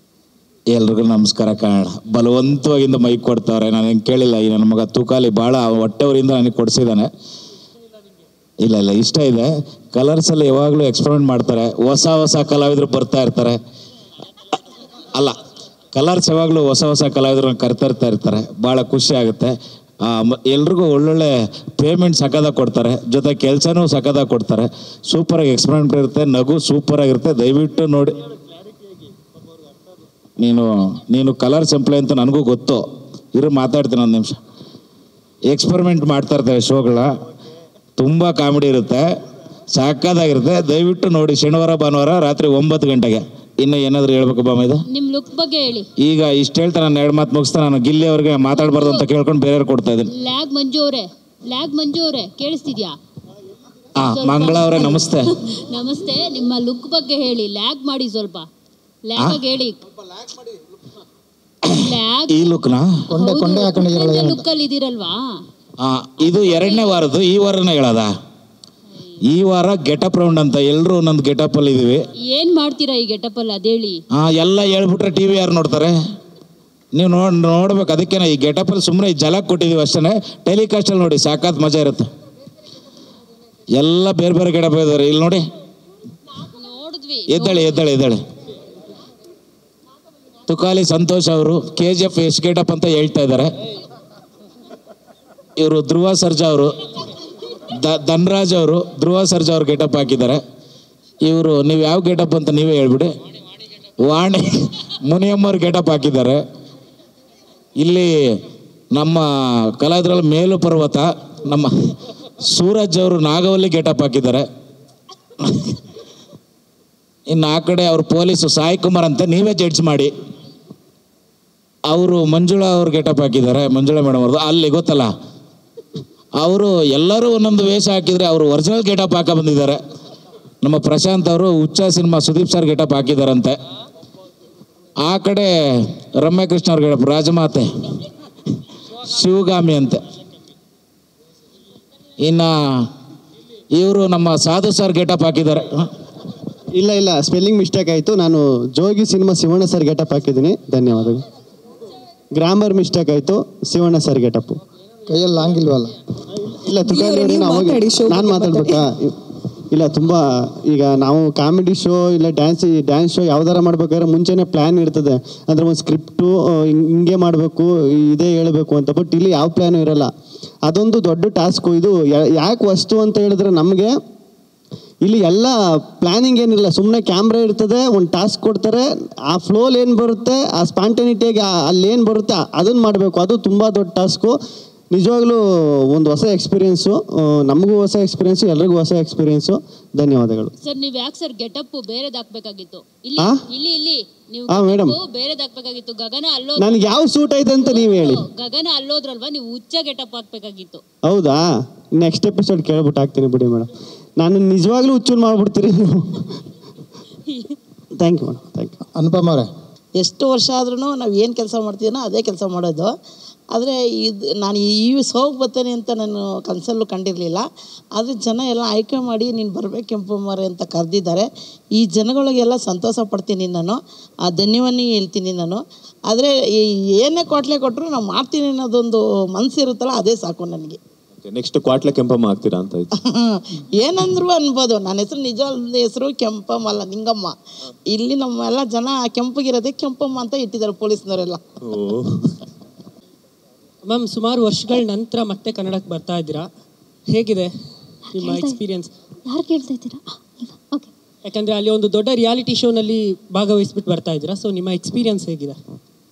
ಎಲ್ರಿಗೂ ನಮಸ್ಕಾರ. ಕನ್ನಡ ಬಲವಂತವಾಗಿಂದ ಮೈಕ್ ಕೊಡ್ತಾವ್ರೆ. ನಾನು ಹೆಂಗೆ ಕೇಳಿಲ್ಲ. ಈ ನನ್ನ ಮಗ ತೂಕಾಲಿ ಭಾಳ ಹೊಟ್ಟೆವರಿಂದ ನನಗೆ ಕೊಡಿಸಿದ್ದಾನೆ. ಇಲ್ಲ ಇಷ್ಟ ಇದೆ. ಕಲರ್ಸಲ್ಲಿ ಯಾವಾಗಲೂ ಎಕ್ಸ್ಪೆರಿಮೆಂಟ್ ಮಾಡ್ತಾರೆ. ಹೊಸ ಕಲಾವಿದರು ಬರ್ತಾ ಇರ್ತಾರೆ. ಅಲ್ಲ, ಕಲರ್ಸ್ ಯಾವಾಗಲೂ ಹೊಸ ಕಲಾವಿದ್ರನ್ನ ಕರ್ತಾ ಇರ್ತಾರೆ. ಭಾಳ ಖುಷಿ ಆಗುತ್ತೆ. ಎಲ್ರಿಗೂ ಒಳ್ಳೊಳ್ಳೆ ಪೇಮೆಂಟ್ ಸಕ್ಕದಾಗಿ ಕೊಡ್ತಾರೆ, ಜೊತೆ ಕೆಲಸನೂ ಸಕ್ಕದಾಗಿ ಕೊಡ್ತಾರೆ. ಸೂಪರಾಗಿ ಎಕ್ಸ್ಪೆರಿಮೆಂಟ್ ಇರುತ್ತೆ, ನಗು ಸೂಪರಾಗಿರುತ್ತೆ. ದಯವಿಟ್ಟು ನೋಡಿ. ನೀನು ಕಲರ್ಸ್ ಎಂಪ್ಲಾಯ್ ಅಂತ ನನಗೂ ಗೊತ್ತು. ಮಾತಾಡ್ತೀನಿ ಒಂದು ನಿಮಿಷ. ಎಕ್ಸ್ಪೆರಿಮೆಂಟ್ ಮಾಡ್ತಾ ಇರ್ತೇವೆ ಶೋಗಳ. ತುಂಬ ಕಾಮಿಡಿ ಇರುತ್ತೆ, ಸಾಕಾಗಿರುತ್ತೆ. ದಯವಿಟ್ಟು ನೋಡಿ. ಶನಿವಾರ ಭಾನುವಾರ ರಾತ್ರಿ 9 ಗಂಟೆಗೆ. ಇನ್ನು ಏನಾದರೂ ಹೇಳ್ಬೇಕು ಬಾಮ? ನಿಮ್ಮ ಲುಕ್ ಬಗ್ಗೆ ಹೇಳಿ. ಈಗ ಇಷ್ಟು ಹೇಳ್ತಾ ನಾನು 2 ಮಾತು ಮುಗಿಸ್ತಾ ನಾನು ಗಿಲ್ಲಿ ಅವ್ರಿಗೆ ಮಾತಾಡಬಾರ್ದು ಅಂತ ಕೇಳ್ಕೊಂಡು ಬೇರೆಯವ್ರು ಕೊಡ್ತಾ ಇದ್ದೀನಿ. ಲ್ಯಾಗ್ ಮಂಜು ಅವರೇ ಕೇಳಿಸ್ತಿದ್ಯಾ? ಮಂಗಳ ಅವರೇ ನಮಸ್ತೆ. ನಮಸ್ತೆ. ನಿಮ್ಮ ಲುಕ್ ಬಗ್ಗೆ ಹೇಳಿ. ಲ್ಯಾಗ್ ಮಾಡಿ ಸ್ವಲ್ಪ. ಲ್ಯಾಗ್ ಹೇಳಿ. ಈ ಲುಕ್ನಾ ಲುಕ್ ಅಲ್ಲಿ ಇದೀರಲ್ವಾ? ಇದು 2ನೇ ವಾರದ್ದು. ಈ ವಾರನೇ ಹೇಳದ? ಈ ವಾರ ಗೆಟಪ್ ರೌಂಡ್ ಅಂತ ಎಲ್ಲರೂ ಒಂದೊಂದು ಗೆಟಪ್ ಅಲ್ಲಿ ಇದೀವಿ. ಏನ್ ಮಾಡ್ತೀರಾ ಈ ಗೆಟಪ್ ಅಲ್ಲಿ ಅದೇಳಿ? ಎಲ್ಲ ಹೇಳ್ಬಿಟ್ರೆ ಟಿವಿ ಯಾರು ನೋಡ್ತಾರೆ? ನೀವು ನೋಡ್ಬೇಕು. ಅದಕ್ಕೆ ಈ ಗೆಟಪ್ ಅಲ್ಲಿ ಸುಮ್ಮನೆ ಜಲಕ್ ಕೊಟ್ಟಿದೀವಿ ಅಷ್ಟೇ. ಟೆಲಿಕಾಸ್ಟ್ ಅಲ್ಲಿ ನೋಡಿ, ಸಾಕಾತ್ ಮಜಾ ಇರುತ್ತೆ. ಎಲ್ಲ ಬೇರೆ ಗೆಟಪ್ ಇದಾರೆ. ಇಲ್ಲಿ ನೋಡಿ, ನೋಡಿದ್ವಿ. ಎದ್ದಾಳೆ ತುಕಾಲಿ ಸಂತೋಷ್ ಅವರು KGF ಎಸ್ ಗೇಟಪ್ ಅಂತ ಹೇಳ್ತಾ ಇದ್ದಾರೆ. ಇವರು ಧ್ರುವ ಸರ್ಜಾ ಅವರು, ಧನ್ರಾಜ್ ಅವರು ಧ್ರುವ ಸರ್ಜಾ ಅವರು ಗೇಟಪ್ ಹಾಕಿದ್ದಾರೆ. ಇವರು ನೀವು ಯಾವ ಗೇಟಪ್ ಅಂತ ನೀವೇ ಹೇಳ್ಬಿಡಿ. ವಾಣಿ ಮುನಿಯಮ್ಮವ್ರು ಗೇಟಪ್ ಹಾಕಿದ್ದಾರೆ. ಇಲ್ಲಿ ನಮ್ಮ ಕಲಾವಿದರಲ್ಲಿ ಮೇಲು ಪರ್ವತ ನಮ್ಮ ಸೂರಜ್ ಅವರು ನಾಗವಲ್ಲಿ ಗೇಟಪ್ ಹಾಕಿದ್ದಾರೆ. ಇನ್ನು ಆ ಕಡೆ ಅವ್ರ ಪೊಲೀಸು ಸಾಯಿ ಕುಮಾರ್ ಅಂತ ನೀವೇ ಜಡ್ಜ್ ಮಾಡಿ. ಅವರು ಮಂಜುಳಾ ಅವ್ರು ಗೇಟಪ್ ಹಾಕಿದ್ದಾರೆ, ಮಂಜುಳಾ ಮೇಡಮ್ ಅವ್ರದ್ದು. ಅಲ್ಲಿ ಗೊತ್ತಲ್ಲ, ಅವರು ಎಲ್ಲರೂ ಒಂದೊಂದು ವೇಷ ಹಾಕಿದರೆ ಅವರು ಒರಿಜಿನಲ್ ಗೇಟಪ್ ಹಾಕ ಬಂದಿದ್ದಾರೆ. ನಮ್ಮ ಪ್ರಶಾಂತ್ ಅವರು ಹುಚ್ಚ ಸಿನಿಮಾ ಸುದೀಪ್ ಸರ್ ಗೇಟಪ್ ಹಾಕಿದಾರಂತೆ. ಆ ಕಡೆ ರಮ್ಯಕೃಷ್ಣ ಅವ್ರ ಗೇಟಪ್ ರಾಜಮಾತೆ ಶಿವಗಾಮಿ ಅಂತೆ. ಇನ್ನು ಇವರು ನಮ್ಮ ಸಾಧು ಸರ್ ಗೇಟಪ್ ಹಾಕಿದ್ದಾರೆ. ಇಲ್ಲ ಸ್ಪೆಲ್ಲಿಂಗ್ ಮಿಸ್ಟೇಕ್ ಆಯಿತು. ನಾನು ಜೋಗಿ ಸಿನಿಮಾ ಶಿವಣ್ಣ ಸರ್ ಗೆಟಪ್ ಹಾಕಿದ್ದೀನಿ, ಧನ್ಯವಾದಗಳು. ಗ್ರಾಮರ್ ಮಿಸ್ಟೇಕ್ ಆಯಿತು, ಶಿವಣ್ಣ ಸರ್ ಗೆಟಪ್ಪು. ಕೈಯಲ್ಲಿ ಲಾಂಗ್ ಇಲ್ವಲ್ಲ? ಇಲ್ಲ ತುಕಾಲಿ ನಾನು ಮಾತಾಡ್ಬೇಕಾ? ಇಲ್ಲ ತುಂಬ ಈಗ ನಾವು ಕಾಮಿಡಿ ಶೋ ಇಲ್ಲ ಡ್ಯಾನ್ಸ್ ಶೋ ಯಾವ್ದಾರ ಮಾಡ್ಬೇಕಾದ್ರೆ ಮುಂಚೆನೇ ಪ್ಲ್ಯಾನ್ ಇರ್ತದೆ. ಅಂದರೆ ಒಂದು ಸ್ಕ್ರಿಪ್ಟು ಹಿಂಗೆ ಮಾಡಬೇಕು, ಇದೇ ಹೇಳಬೇಕು ಅಂತ. ಬಟ್ ಇಲ್ಲಿ ಯಾವ ಪ್ಲ್ಯಾನು ಇರಲ್ಲ. ಅದೊಂದು ದೊಡ್ಡ ಟಾಸ್ಕು. ಇದು ಯಾಕೆ ವಸ್ತು ಅಂತ ಹೇಳಿದ್ರೆ ನಮಗೆ ಇಲ್ಲಿ ಎಲ್ಲ ಪ್ಲ್ಯಾನಿಂಗ್ ಏನಿಲ್ಲ. ಸುಮ್ಮನೆ ಕ್ಯಾಮ್ರಾ ಇರ್ತದೆ, ಒಂದು ಟಾಸ್ಕ್ ಕೊಡ್ತಾರೆ, ಆ ಫ್ಲೋಲ್ ಏನು ಬರುತ್ತೆ, ಆ ಸ್ಪಾಂಟೇನಿಟಿಯಾಗಿ ಅಲ್ಲೇನು ಬರುತ್ತೆ ಅದನ್ನು ಮಾಡಬೇಕು. ಅದು ತುಂಬ ದೊಡ್ಡ ಟಾಸ್ಕು. ನಿಜವಾಗ್ಲೂ ಒಂದು ಹೊಸ ಎಕ್ಸ್ಪೀರಿಯೆನ್ಸು, ನಮಗೂ ಹೊಸ ಎಕ್ಸ್ಪೀರಿಯೆನ್ಸು, ಎಲ್ರಿಗೂ ಹೊಸ ಎಕ್ಸ್ಪೀರಿಯೆನ್ಸು. ಧನ್ಯವಾದಗಳು ಸರ್. ನೀವು ಯಾಕೆ ಸರ್ ಗೆಟಪ್ ಬೇರೆದು ಹಾಕ್ಬೇಕಾಗಿತ್ತು? ಇಲ್ಲಿ ನೀವು ಮೇಡಮ್ ಬೇರೆದು ಹಾಕ್ಬೇಕಾಗಿತ್ತು. ಗಗನ ನನಗೆ ಯಾವ ಸೂಟ್ ಐತೆ ಅಂತ ನೀವು ಹೇಳಿ. ಗಗನ ಅಲ್ಲೋದ್ರಲ್ವಾ, ನೀವು ಹುಚ್ಚ ಗೆಟಪ್ ಹಾಕ್ಬೇಕಾಗಿತ್ತು. ಹೌದಾ? ನೆಕ್ಸ್ಟ್ ಎಪಿಸೋಡ್ ಕೇಳ್ಬಿಟ್ಟು ಹಾಕ್ತೀನಿ ಬಿಡಿ ಮೇಡಮ್. ನಾನು ನಿಜವಾಗ್ಲೂ ಹುಚ್ಚು ಮಾಡ್ಬಿಡ್ತೀರಿ ನೀವು. Thank you madam, thank you. Anupama ಅವರೇ, ಎಷ್ಟು ವರ್ಷ ಆದ್ರೂ ನಾವು ಏನು ಕೆಲಸ ಮಾಡ್ತೀನೋ ಅದೇ ಕೆಲಸ ಮಾಡೋದು. ಆದರೆ ನಾನು ಈ ಸೋಗ್ ಬರ್ತೇನೆ ಅಂತ ನಾನು ಕನಸಲ್ಲೂ ಕಂಡಿರಲಿಲ್ಲ. ಆದರೆ ಜನ ಎಲ್ಲ ಆಯ್ಕೆ ಮಾಡಿ ನೀನು ಬರಬೇಕು ಕೆಂಪಮ್ಮರೆ ಅಂತ ಕರೆದಿದ್ದಾರೆ. ಈ ಜನಗಳಿಗೆಲ್ಲ ಸಂತೋಷ ಪಡ್ತೀನಿ ನಾನು, ಆ ಧನ್ಯವಾದ ಹೇಳ್ತೀನಿ ನಾನು. ಆದರೆ ಏನೇ ಕ್ವಾಟ್ಲೆ ಕೊಟ್ಟರು ನಾವು ಮಾಡ್ತೀನಿ ಅನ್ನೋದೊಂದು ಮನಸ್ಸಿರುತ್ತಲ್ಲ, ಅದೇ ಸಾಕು ನನಗೆ. ನೆಕ್ಸ್ಟ್ ಕ್ವಾಟ್ಲೆ ಕೆಂಪಮ್ಮ ಆಗ್ತೀರಾ ಅಂತ ಏನಂದ್ರು ಅನ್ಬೋದು. ನನ್ನ ಹೆಸರು ನಿಜವಾದ ಹೆಸರು ಕೆಂಪಮ್ಮ ಅಲ್ಲ, ನಿಂಗಮ್ಮ. ಇಲ್ಲಿ ನಮ್ಮೆಲ್ಲ ಜನ ಕೆಂಪಗಿರೋದೇ ಕೆಂಪಮ್ಮ ಅಂತ ಇಟ್ಟಿದ್ದಾರೆ ಪೊಲೀಸ್ನವರೆಲ್ಲ. ಮ್ಯಾಮ್, ಸುಮಾರು ವರ್ಷಗಳ ನಂತರ ಮತ್ತೆ ಕನ್ನಡಕ್ಕೆ ಬರ್ತಾ ಇದ್ದೀರಾ, ಹೇಗಿದೆ ನಿಮ್ಮ ಎಕ್ಸ್ಪೀರಿಯನ್ಸ್? ಯಾರು ಕೇಳ್ತಾ ಇದ್ದೀರಾ? ಯಾಕಂದರೆ ಅಲ್ಲಿ ಒಂದು ದೊಡ್ಡ ರಿಯಾಲಿಟಿ ಶೋನಲ್ಲಿ ಭಾಗವಹಿಸ್ಬಿಟ್ಟು ಬರ್ತಾ ಇದ್ದೀರಾ, ಸೊ ನಿಮ್ಮ ಎಕ್ಸ್ಪೀರಿಯನ್ಸ್ ಹೇಗಿದೆ?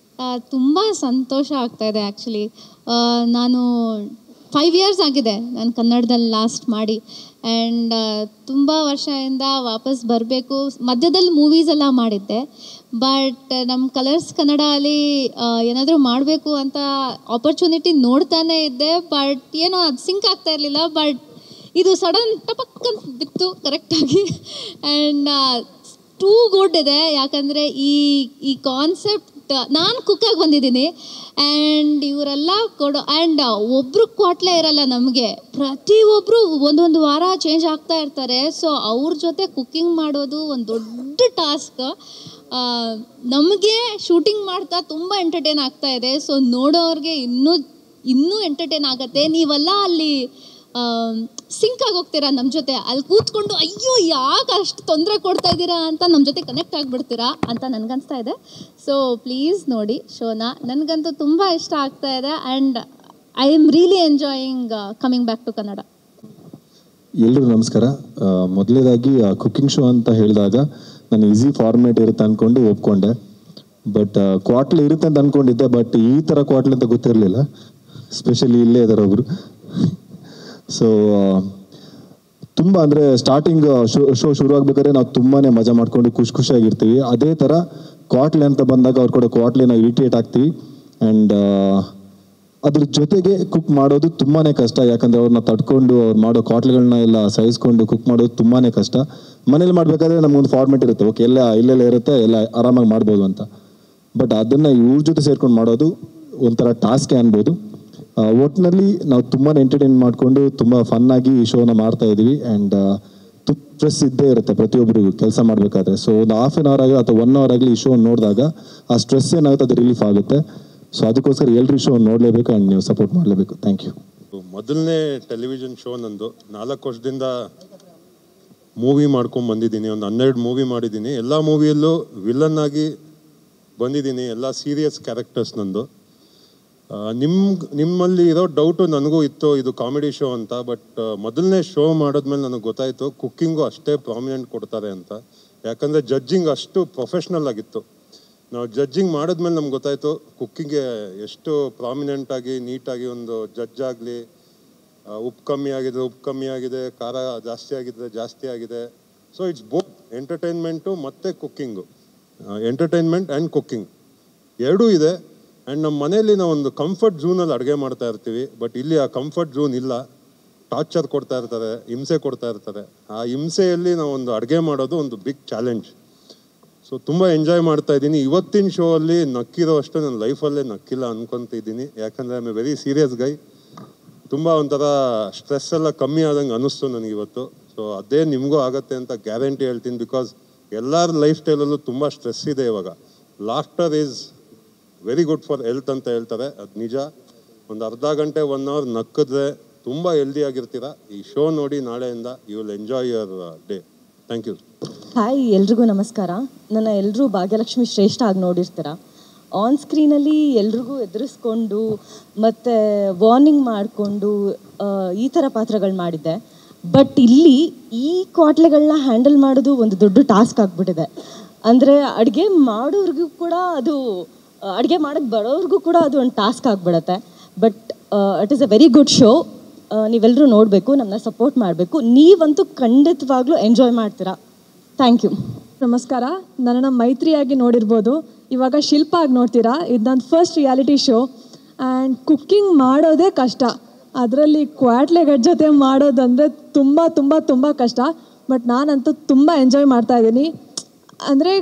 ತುಂಬ ಸಂತೋಷ ಆಗ್ತಾ ಇದೆ. ಆ್ಯಕ್ಚುಲಿ ನಾನು 5 years ಆಗಿದೆ ನಾನು ಕನ್ನಡದಲ್ಲಿ ಲಾಸ್ಟ್ ಮಾಡಿ. ಆ್ಯಂಡ್ ತುಂಬ ವರ್ಷದಿಂದ ವಾಪಸ್ ಬರಬೇಕು. ಮಧ್ಯದಲ್ಲಿ ಮೂವೀಸ್ ಎಲ್ಲ ಮಾಡಿದ್ದೆ, ಬಟ್ ನಮ್ಮ ಕಲರ್ಸ್ ಕನ್ನಡ ಅಲ್ಲಿ ಏನಾದರೂ ಮಾಡಬೇಕು ಅಂತ ಆಪರ್ಚುನಿಟಿ ನೋಡ್ತಾನೆ ಇದ್ದೆ. ಬಟ್ ಏನೋ ಅದು ಸಿಂಕ್ ಆಗ್ತಾ ಇರಲಿಲ್ಲ. ಬಟ್ ಇದು ಸಡನ್ ಟಪಕ್ ಅಂತ ಬಿತ್ತು ಕರೆಕ್ಟಾಗಿ. ಆ್ಯಂಡ್ ಟೂ ಗುಡ್ ಇದೆ. ಯಾಕಂದರೆ ಈ ಕಾನ್ಸೆಪ್ಟ್ ನಾನು ಕುಕ್ಕಾಗಿ ಬಂದಿದ್ದೀನಿ. ಆ್ಯಂಡ್ ಇವರೆಲ್ಲ ಕೊಡೋ ಆ್ಯಂಡ್ ಒಬ್ಬರು ಕ್ವಾಟ್ಲೆ ಇರಲ್ಲ ನಮಗೆ, ಪ್ರತಿಯೊಬ್ಬರು ಒಂದೊಂದು ವಾರ ಚೇಂಜ್ ಆಗ್ತಾ ಇರ್ತಾರೆ. ಸೊ ಅವ್ರ ಜೊತೆ ಕುಕ್ಕಿಂಗ್ ಮಾಡೋದು ಒಂದು ದೊಡ್ಡ ಟಾಸ್ಕ್. ನಮಗೆ ಶೂಟಿಂಗ್ ಮಾಡ್ತಾ ತುಂಬ ಎಂಟರ್ಟೈನ್ ಆಗ್ತಾ ಇದೆ. ಸೊ ನೋಡೋರಿಗೆ ಇನ್ನೂ ಎಂಟರ್ಟೈನ್ ಆಗುತ್ತೆ. ನೀವೆಲ್ಲ ಅಲ್ಲಿ ಸಿಂಕ್ ಆಗಿ ಹೋಗ್ತೀರಾ ನಮ್ಮ ಜೊತೆ. ಅಲ್ಲಿ ಕೂತ್ಕೊಂಡು ಅಯ್ಯೋ ಯಾಕೆ ಅಷ್ಟು ತೊಂದರೆ ಕೊಡ್ತಾ ಇದ್ದೀರಾ ಅಂತ ನಮ್ಮ ಜೊತೆ ಕನೆಕ್ಟ್ ಆಗಿಬಿಡ್ತೀರಾ ಅಂತ ನನಗನ್ನಿಸ್ತಾ ಇದೆ. ಸೊ ಪ್ಲೀಸ್ ನೋಡಿ ಶೋನ. ನನಗಂತೂ ತುಂಬ ಇಷ್ಟ ಆಗ್ತಾ ಇದೆ. And I am really enjoying coming back to Kannada. ಎಲ್ರಿಗೂ ನಮಸ್ಕಾರ. ಮೊದಲನೇದಾಗಿ ಕುಕ್ಕಿಂಗ್ ಶೋ ಅಂತ ಹೇಳಿದಾಗ ನಾನು ಈಸಿ ಫಾರ್ಮೇಟ್ ಇರುತ್ತೆ ಅಂದ್ಕೊಂಡು ಒಪ್ಕೊಂಡೆ. ಬಟ್ ಕ್ವಾಟ್ಲೆ ಇರುತ್ತೆ ಅಂತ ಅಂದ್ಕೊಂಡಿದ್ದೆ, ಬಟ್ ಈ ಥರ ಕ್ವಾಟ್ಲೆ ಅಂತ ಗೊತ್ತಿರಲಿಲ್ಲ. ಸ್ಪೆಷಲಿ ಇಲ್ಲೇ ಇದ್ದಾರೆ ಒಬ್ಬರು. ಸೊ ತುಂಬ ಅಂದರೆ ಸ್ಟಾರ್ಟಿಂಗ್ ಶೋ ಶುರು ಆಗ್ಬೇಕಾದ್ರೆ ನಾವು ತುಂಬಾ ಮಜಾ ಮಾಡಿಕೊಂಡು ಖುಷಿಯಾಗಿರ್ತೀವಿ. ಅದೇ ಥರ ಕ್ವಾಟ್ಲೆ ಅಂತ ಬಂದಾಗ ಅವ್ರು ಕೂಡ ಕ್ವಾಟ್ಲೆನ ಇರಿಟೇಟ್ ಆಗ್ತೀವಿ. ಆ್ಯಂಡ್ ಅದ್ರ ಜೊತೆಗೆ ಕುಕ್ ಮಾಡೋದು ತುಂಬಾ ಕಷ್ಟ. ಯಾಕಂದರೆ ಅವ್ರನ್ನ ತಡ್ಕೊಂಡು ಅವ್ರು ಮಾಡೋ ಕ್ವಾಟ್ಲೆಗಳನ್ನ ಎಲ್ಲ ಸಹಿಸ್ಕೊಂಡು ಕುಕ್ ಮಾಡೋದು ತುಂಬಾ ಕಷ್ಟ. ಮನೇಲಿ ಮಾಡಬೇಕಾದ್ರೆ ನಮಗೊಂದು ಫಾರ್ಮೆಟ್ ಇರುತ್ತೆ, ಓಕೆ ಇಲ್ಲೆಲ್ಲ ಇರುತ್ತೆ, ಎಲ್ಲ ಆರಾಮಾಗಿ ಮಾಡ್ಬೋದು ಅಂತ. ಬಟ್ ಅದನ್ನು ಇವ್ರ ಜೊತೆ ಸೇರ್ಕೊಂಡು ಮಾಡೋದು ಒಂಥರ ಟಾಸ್ಕೇ ಅನ್ಬೋದು. ಒಟ್ಟಿನಲ್ಲಿ ನಾವು ತುಂಬಾ ಎಂಟರ್ಟೈನ್ ಮಾಡಿಕೊಂಡು ತುಂಬ ಫನ್ನಾಗಿ ಈ ಶೋನ ಮಾಡ್ತಾ ಇದ್ದೀವಿ. ಆ್ಯಂಡ್ ಸ್ಟ್ರೆಸ್ ಇದ್ದೇ ಇರುತ್ತೆ ಪ್ರತಿಯೊಬ್ಬರಿಗೂ ಕೆಲಸ ಮಾಡಬೇಕಾದ್ರೆ. ಸೊ ಒಂದು ಹಾಫ್ ಆನ್ ಅವರ್ ಆಗಲಿ ಅಥವಾ 1 hour ಆಗಲಿ ಈ ಶೋ ನೋಡಿದಾಗ ಆ ಸ್ಟ್ರೆಸ್ ಏನಾಗುತ್ತೆ ಅದು ರಿಲೀಫ್ ಆಗುತ್ತೆ. ಸೊ ಅದಕ್ಕೋಸ್ಕರ ಎಲ್ಲರೂ ಶೋ ನೋಡಲೇಬೇಕು ಆ್ಯಂಡ್ ನೀವು ಸಪೋರ್ಟ್ ಮಾಡಲೇಬೇಕು. Thank you. ಮೊದಲನೇ ಟೆಲಿವಿಷನ್ ಶೋ ನಂದು 4 ವರ್ಷದಿಂದ ಮೂವಿ ಮಾಡ್ಕೊಂಡು ಬಂದಿದ್ದೀನಿ. ಒಂದು 12 ಮೂವಿ ಮಾಡಿದ್ದೀನಿ. ಎಲ್ಲ ಮೂವಿಯಲ್ಲೂ ವಿಲನ್ ಆಗಿ ಬಂದಿದ್ದೀನಿ. ಎಲ್ಲ ಸೀರಿಯಸ್ ಕ್ಯಾರೆಕ್ಟರ್ಸ್ ನಂದು. ನಿಮ್ಮಲ್ಲಿ ಇರೋ ಡೌಟು ನನಗೂ ಇತ್ತು, ಇದು ಕಾಮಿಡಿ ಶೋ ಅಂತ. ಬಟ್ ಮೊದಲನೇ ಶೋ ಮಾಡಿದ್ಮೇಲೆ ನನಗೆ ಗೊತ್ತಾಯಿತು ಕುಕ್ಕಿಂಗು ಅಷ್ಟೇ ಪ್ರಾಮಿನೆಂಟ್ ಕೊಡ್ತಾರೆ ಅಂತ. ಯಾಕಂದರೆ ಜಡ್ಜಿಂಗ್ ಅಷ್ಟು ಪ್ರೊಫೆಷ್ನಲ್ ಆಗಿತ್ತು. ನಾವು ಜಡ್ಜಿಂಗ್ ಮಾಡಿದ್ಮೇಲೆ ನಮ್ಗೆ ಗೊತ್ತಾಯಿತು ಕುಕ್ಕಿಂಗ್ಗೆ ಎಷ್ಟು ಪ್ರಾಮಿನೆಂಟಾಗಿ ನೀಟಾಗಿ ಒಂದು ಜಡ್ಜ್ ಆಗಲಿ, ಉಪ್ಪು ಕಮ್ಮಿ ಆಗಿದೆ ಉಪ್ಪು ಕಮ್ಮಿ ಆಗಿದೆ, ಖಾರ ಜಾಸ್ತಿ ಆಗಿದ್ರೆ ಜಾಸ್ತಿ ಆಗಿದೆ. ಸೊ ಇಟ್ಸ್ ಬೋತ್ ಎಂಟರ್ಟೈನ್ಮೆಂಟು ಮತ್ತು ಕುಕ್ಕಿಂಗು, ಎಂಟರ್ಟೈನ್ಮೆಂಟ್ ಆ್ಯಂಡ್ ಕುಕ್ಕಿಂಗ್ ಎರಡೂ ಇದೆ. ಆ್ಯಂಡ್ ನಮ್ಮ ಮನೆಯಲ್ಲಿ ನಾವು ಒಂದು ಕಂಫರ್ಟ್ ಝೋನಲ್ಲಿ ಅಡುಗೆ ಮಾಡ್ತಾ ಇರ್ತೀವಿ. ಬಟ್ ಇಲ್ಲಿ ಆ ಕಂಫರ್ಟ್ ಝೋನ್ ಇಲ್ಲ. ಟಾರ್ಚರ್ ಕೊಡ್ತಾ ಇರ್ತಾರೆ, ಹಿಂಸೆ ಕೊಡ್ತಾ ಇರ್ತಾರೆ. ಆ ಹಿಂಸೆಯಲ್ಲಿ ನಾವು ಒಂದು ಅಡುಗೆ ಮಾಡೋದು ಒಂದು ಬಿಗ್ ಚಾಲೆಂಜ್. ಸೊ ತುಂಬ ಎಂಜಾಯ್ ಮಾಡ್ತಾ ಇದ್ದೀನಿ. ಇವತ್ತಿನ ಶೋ ಅಲ್ಲಿ ನಕ್ಕಿರೋ ಅಷ್ಟು ನನ್ನ ಲೈಫಲ್ಲೇ ನಕ್ಕಿಲ್ಲ ಅನ್ಕೊತಿದ್ದೀನಿ. ಯಾಕಂದರೆ I am a very serious guy. ತುಂಬ ಒಂಥರ ಸ್ಟ್ರೆಸ್ ಎಲ್ಲ ಕಮ್ಮಿ ಆದಂಗೆ ಅನ್ನಿಸ್ತು ನನಗಿವತ್ತು. ಸೊ ಅದೇ ನಿಮಗೂ ಆಗತ್ತೆ ಅಂತ ಗ್ಯಾರಂಟಿ ಹೇಳ್ತೀನಿ. ಬಿಕಾಸ್ ಎಲ್ಲರ ಲೈಫ್ ಸ್ಟೈಲಲ್ಲೂ ತುಂಬ ಸ್ಟ್ರೆಸ್ ಇದೆ ಇವಾಗ. Laughter is very good for health ಅಂತ ಹೇಳ್ತಾರೆ, ಅದು ನಿಜ. ಒಂದು ಅರ್ಧ ಗಂಟೆ 1 ಅವರ್ ನಕ್ಕಿದ್ರೆ ತುಂಬ ಹೆಲ್ದಿ ಆಗಿರ್ತೀರ. ಈ ಶೋ ನೋಡಿ ನಾಳೆಯಿಂದ you will enjoy your day. Thank you. Hi, ಎಲ್ರಿಗೂ ನಮಸ್ಕಾರ. ನನ್ನ ಎಲ್ಲರೂ ಭಾಗ್ಯಲಕ್ಷ್ಮಿ ಶ್ರೇಷ್ಠ ಆಗಿ ನೋಡಿರ್ತೀರ. ಆನ್ ಸ್ಕ್ರೀನಲ್ಲಿ ಎಲ್ರಿಗೂ ಎದುರಿಸ್ಕೊಂಡು ಮತ್ತು ವಾರ್ನಿಂಗ್ ಮಾಡಿಕೊಂಡು ಈ ಥರ ಪಾತ್ರಗಳು ಮಾಡಿದ್ದೆ. ಬಟ್ ಇಲ್ಲಿ ಈ ಕ್ವಾಟ್ಲೆಗಳನ್ನ ಹ್ಯಾಂಡಲ್ ಮಾಡೋದು ಒಂದು ದೊಡ್ಡ ಟಾಸ್ಕ್ ಆಗಿಬಿಟ್ಟಿದೆ. ಅಂದರೆ ಅಡುಗೆ ಮಾಡೋರಿಗೂ ಕೂಡ ಅದು, ಅಡುಗೆ ಮಾಡೋಕ್ಕೆ ಬರೋರಿಗೂ ಕೂಡ ಅದು ಒಂದು ಟಾಸ್ಕ್ ಆಗಿಬಿಡತ್ತೆ. But it is a very good show. ನೀವೆಲ್ಲರೂ ನೋಡಬೇಕು, ನಮ್ಮನ್ನ ಸಪೋರ್ಟ್ ಮಾಡಬೇಕು. ನೀವಂತೂ ಖಂಡಿತವಾಗ್ಲೂ ಎಂಜಾಯ್ ಮಾಡ್ತೀರಾ. Thank you. ನಮಸ್ಕಾರ. ನನ್ನನ್ನು ಮೈತ್ರಿಯಾಗಿ ನೋಡಿರ್ಬೋದು, ಇವಾಗ ಶಿಲ್ಪ ಆಗಿ ನೋಡ್ತೀರಾ. ಇದು ನನ್ನ first reality show. And cooking ಮಾಡೋದೇ ಕಷ್ಟ. ಅದರಲ್ಲಿ ಕ್ವಾಟ್ಲೆಗಳ ಜೊತೆ ಮಾಡೋದಂದರೆ ತುಂಬ ತುಂಬ ತುಂಬ ಕಷ್ಟ. ಬಟ್ ನಾನಂತೂ ತುಂಬ ಎಂಜಾಯ್ ಮಾಡ್ತಾಯಿದ್ದೀನಿ. ಅಂದರೆ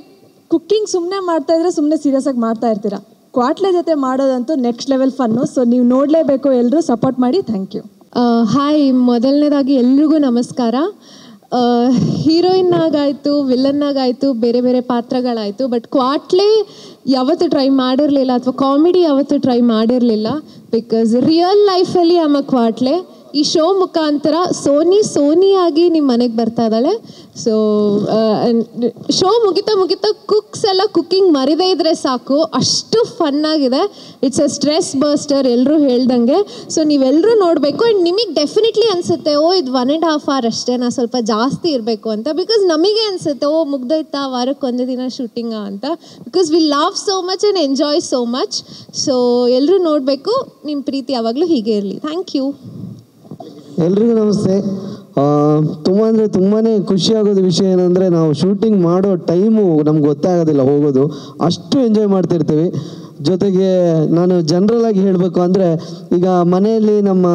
ಕುಕ್ಕಿಂಗ್ ಸುಮ್ಮನೆ ಮಾಡ್ತಾಯಿದ್ರೆ ಸುಮ್ಮನೆ ಸೀರಿಯಸ್ಸಾಗಿ ಮಾಡ್ತಾ ಇರ್ತೀರ. ಕ್ವಾಟ್ಲೆ ಜೊತೆ ಮಾಡೋದಂತೂ ನೆಕ್ಸ್ಟ್ ಲೆವೆಲ್ ಫನ್ನು. ಸೊ ನೀವು ನೋಡಲೇಬೇಕು, ಎಲ್ಲರೂ ಸಪೋರ್ಟ್ ಮಾಡಿ. Thank you. ಹಾಯ್, ಮೊದಲನೇದಾಗಿ ಎಲ್ರಿಗೂ ನಮಸ್ಕಾರ. ಹೀರೋಯಿನ್ನಾಗಾಯಿತು, ವಿಲನ್ನಾಗಾಯಿತು, ಬೇರೆ ಬೇರೆ ಪಾತ್ರಗಳಾಯಿತು. ಬಟ್ ಕ್ವಾಟ್ಲೆ ಯಾವತ್ತೂ ಟ್ರೈ ಮಾಡಿರಲಿಲ್ಲ, ಅಥವಾ ಕಾಮಿಡಿ ಯಾವತ್ತೂ ಟ್ರೈ ಮಾಡಿರಲಿಲ್ಲ. ಬಿಕಾಸ್ ರಿಯಲ್ ಲೈಫಲ್ಲಿ ಆಮ ಕ್ವಾಟ್ಲೆ. ಈ ಶೋ ಮುಖಾಂತರ ಸೋನಿಯಾಗಿ ನಿಮ್ಮ ಮನೆಗೆ ಬರ್ತಾ ಇದ್ದಾಳೆ. ಸೊ ಶೋ ಮುಗಿತಾ ಕುಕ್ಸ್ ಎಲ್ಲ ಕುಕ್ಕಿಂಗ್ ಮರಿದೇ ಇದ್ರೆ ಸಾಕು, ಅಷ್ಟು ಫನ್ನಾಗಿದೆ. ಇಟ್ಸ್ ಅ ಸ್ಟ್ರೆಸ್ ಬರ್ಸ್ಟರ್, ಎಲ್ಲರೂ ಹೇಳ್ದಂಗೆ. ಸೊ ನೀವೆಲ್ಲರೂ ನೋಡಬೇಕು. ಆ್ಯಂಡ್ ನಿಮಗೆ ಡೆಫಿನೆಟ್ಲಿ ಅನಿಸುತ್ತೆ, ಓ ಇದು 1.5 hour ಅಷ್ಟೇ, ನಾ ಸ್ವಲ್ಪ ಜಾಸ್ತಿ ಇರಬೇಕು ಅಂತ. ಬಿಕಾಸ್ ನಮಗೆ ಅನಿಸುತ್ತೆ, ಓ ಮುಗ್ದೋಯ್ತಾ, ವಾರಕ್ಕೆ 1 ದಿನ ಶೂಟಿಂಗ ಅಂತ. Because we love so much and enjoy so much. So ಎಲ್ಲರೂ ನೋಡಬೇಕು. ನಿಮ್ಮ ಪ್ರೀತಿ ಯಾವಾಗಲೂ ಹೀಗೆ ಇರಲಿ. Thank you. ಎಲ್ರಿಗೂ ನಮಸ್ತೆ. ತುಂಬ ತುಂಬಾ ಖುಷಿಯಾಗೋದು ವಿಷಯ ಏನಂದರೆ, ನಾವು ಶೂಟಿಂಗ್ ಮಾಡೋ ಟೈಮು ನಮ್ಗೆ ಗೊತ್ತಾಗೋದಿಲ್ಲ ಹೋಗೋದು, ಅಷ್ಟು ಎಂಜಾಯ್ ಮಾಡ್ತಿರ್ತೀವಿ. ಜೊತೆಗೆ ನಾನು ಜನರಲಾಗಿ ಹೇಳಬೇಕು ಅಂದರೆ, ಈಗ ಮನೆಯಲ್ಲಿ ನಮ್ಮ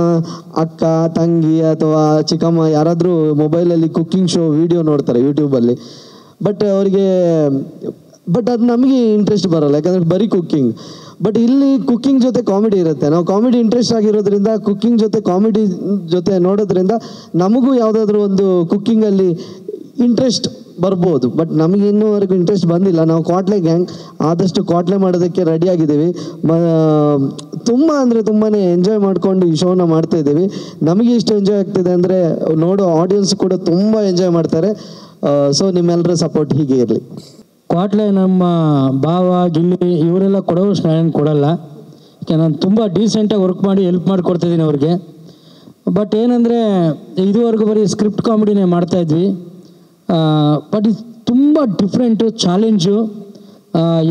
ಅಕ್ಕ ತಂಗಿ ಅಥವಾ ಚಿಕ್ಕಮ್ಮ ಯಾರಾದರೂ ಮೊಬೈಲಲ್ಲಿ ಕುಕ್ಕಿಂಗ್ ಶೋ ವಿಡಿಯೋ ನೋಡ್ತಾರೆ ಯೂಟ್ಯೂಬಲ್ಲಿ. ಬಟ್ ಅದು ನಮಗೆ ಇಂಟ್ರೆಸ್ಟ್ ಬರೋಲ್ಲ, ಯಾಕಂದರೆ ಬರೀ ಕುಕ್ಕಿಂಗ್. ಬಟ್ ಇಲ್ಲಿ ಕುಕ್ಕಿಂಗ್ ಜೊತೆ ಕಾಮಿಡಿ ಇರುತ್ತೆ. ನಾವು ಕಾಮಿಡಿ ಇಂಟ್ರೆಸ್ಟ್ ಆಗಿರೋದ್ರಿಂದ ಕುಕ್ಕಿಂಗ್ ಜೊತೆ ಕಾಮಿಡಿ ಜೊತೆ ನೋಡೋದ್ರಿಂದ ನಮಗೂ ಯಾವುದಾದ್ರೂ ಒಂದು ಕುಕ್ಕಿಂಗಲ್ಲಿ ಇಂಟ್ರೆಸ್ಟ್ ಬರ್ಬೋದು. ಬಟ್ ನಮಗೆ ಇನ್ನೂವರೆಗೂ ಇಂಟ್ರೆಸ್ಟ್ ಬಂದಿಲ್ಲ. ನಾವು ಕ್ವಾಟ್ಲೆ ಗ್ಯಾಂಗ್, ಆದಷ್ಟು ಕ್ವಾಟ್ಲೆ ಮಾಡೋದಕ್ಕೆ ರೆಡಿಯಾಗಿದ್ದೀವಿ. ತುಂಬ ಎಂಜಾಯ್ ಮಾಡಿಕೊಂಡು ಈ ಶೋನ ಮಾಡ್ತಾಯಿದ್ದೀವಿ. ನಮಗೆ ಇಷ್ಟು ಎಂಜಾಯ್ ಆಗ್ತಿದೆ ಅಂದರೆ ನೋಡೋ ಆಡಿಯನ್ಸ್ ಕೂಡ ತುಂಬ ಎಂಜಾಯ್ ಮಾಡ್ತಾರೆ. ಸೊ ನಿಮ್ಮೆಲ್ಲರ ಸಪೋರ್ಟ್ ಹೀಗೆ ಇರಲಿ. ಕ್ವಾಟ್ಲೆ ನಮ್ಮ ಭಾವ ಗಿಲ್ಲಿ ಇವರೆಲ್ಲ ಕೊಡೋಷ್ಟು ನಾನು ಕೊಡಲ್ಲ. ಯಾಕೆ ನಾನು ತುಂಬ ಡೀಸೆಂಟಾಗಿ ವರ್ಕ್ ಮಾಡಿ ಹೆಲ್ಪ್ ಮಾಡಿಕೊಡ್ತಾಯಿದ್ದೀನಿ ಅವ್ರಿಗೆ. ಬಟ್ ಏನಂದರೆ ಇದುವರೆಗೂ ಬರೀ ಸ್ಕ್ರಿಪ್ಟ್ ಕಾಮಿಡಿನೇ ಮಾಡ್ತಾಯಿದ್ವಿ. ಬಟ್ ಇದು ತುಂಬ ಡಿಫ್ರೆಂಟು, ಚಾಲೆಂಜು.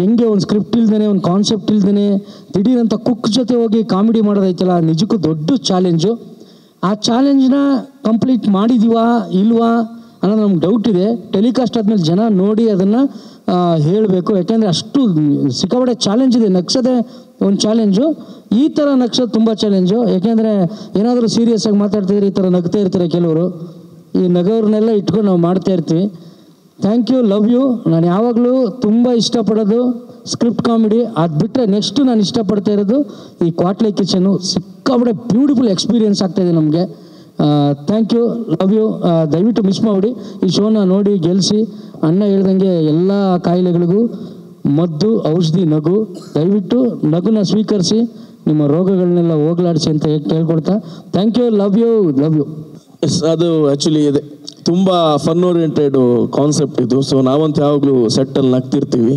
ಹೆಂಗೆ ಒಂದು ಸ್ಕ್ರಿಪ್ಟ್ ಇಲ್ದೇ, ಒಂದು ಕಾನ್ಸೆಪ್ಟ್ ಇಲ್ದೇ ದಿಢೀರಂತ ಕುಕ್ ಜೊತೆ ಹೋಗಿ ಕಾಮಿಡಿ ಮಾಡೋದೈತಲ್ಲ, ನಿಜಕ್ಕೂ ದೊಡ್ಡ ಚಾಲೆಂಜು. ಆ ಚಾಲೆಂಜ್ನ ಕಂಪ್ಲೀಟ್ ಮಾಡಿದೀವಾ ಇಲ್ವಾ ಅನ್ನೋದು ನಮ್ಗೆ ಡೌಟ್ ಇದೆ. ಟೆಲಿಕಾಸ್ಟ್ ಆದಮೇಲೆ ಜನ ನೋಡಿ ಅದನ್ನು ಹೇಳಬೇಕು. ಯಾಕೆಂದರೆ ಅಷ್ಟು ಸಿಕ್ಕಾಪಟ್ಟೆ ಚಾಲೆಂಜ್ ಇದೆ. ನಗ್ಸೋದೇ ಒಂದು ಚಾಲೆಂಜು, ಈ ಥರ ನಗ್ಸೋದು ತುಂಬ ಚಾಲೆಂಜು. ಯಾಕೆಂದರೆ ಏನಾದರೂ ಸೀರಿಯಸ್ಸಾಗಿ ಮಾತಾಡ್ತಿದ್ರೆ ಈ ಥರ ನಗ್ತಾ ಇರ್ತಾರೆ ಕೆಲವರು. ಈ ನಗೋರನ್ನೆಲ್ಲ ಇಟ್ಕೊಂಡು ನಾವು ಮಾಡ್ತಾ ಇರ್ತೀವಿ. Thank you, love you. ನಾನು ಯಾವಾಗಲೂ ತುಂಬ ಇಷ್ಟಪಡೋದು ಸ್ಕ್ರಿಪ್ಟ್ ಕಾಮಿಡಿ. ಅದು ಬಿಟ್ಟರೆ ನೆಕ್ಸ್ಟು ನಾನು ಇಷ್ಟಪಡ್ತಾ ಇರೋದು ಈ ಕ್ವಾಟ್ಲೆ ಕಿಚನು. ಸಿಕ್ಕಾಪಟ್ಟೆ ಬ್ಯೂಟಿಫುಲ್ ಎಕ್ಸ್ಪೀರಿಯನ್ಸ್ ಆಗ್ತಾಯಿದೆ ನಮಗೆ. Thank you, love you. ದಯವಿಟ್ಟು ಮಿಸ್ ಮಾಡಿ ಈ ಶೋನ ನೋಡಿ ಗೆಲ್ಲಿಸಿ. ಅಣ್ಣ ಹೇಳ್ದಂಗೆ ಎಲ್ಲ ಕಾಯಿಲೆಗಳಿಗೂ ಮದ್ದು, ಔಷಧಿ ನಗು. ದಯವಿಟ್ಟು ನಗುನ ಸ್ವೀಕರಿಸಿ, ನಿಮ್ಮ ರೋಗಗಳನ್ನೆಲ್ಲ ಹೋಗಲಾಡಿಸಿ ಅಂತ ಕೇಳ್ಕೊಳ್ತಾ thank you, love you. Yes, ಅದು ಆ್ಯಕ್ಚುಲಿ ಇದೆ ತುಂಬ ಫನ್ ಓರಿಯೆಂಟೆಡ್ ಕಾನ್ಸೆಪ್ಟ್ ಇದು. ಸೊ ನಾವಂತ ಯಾವಾಗಲೂ ಸೆಟ್ಟಲ್ಲಿ ನಗ್ತಿರ್ತೀವಿ.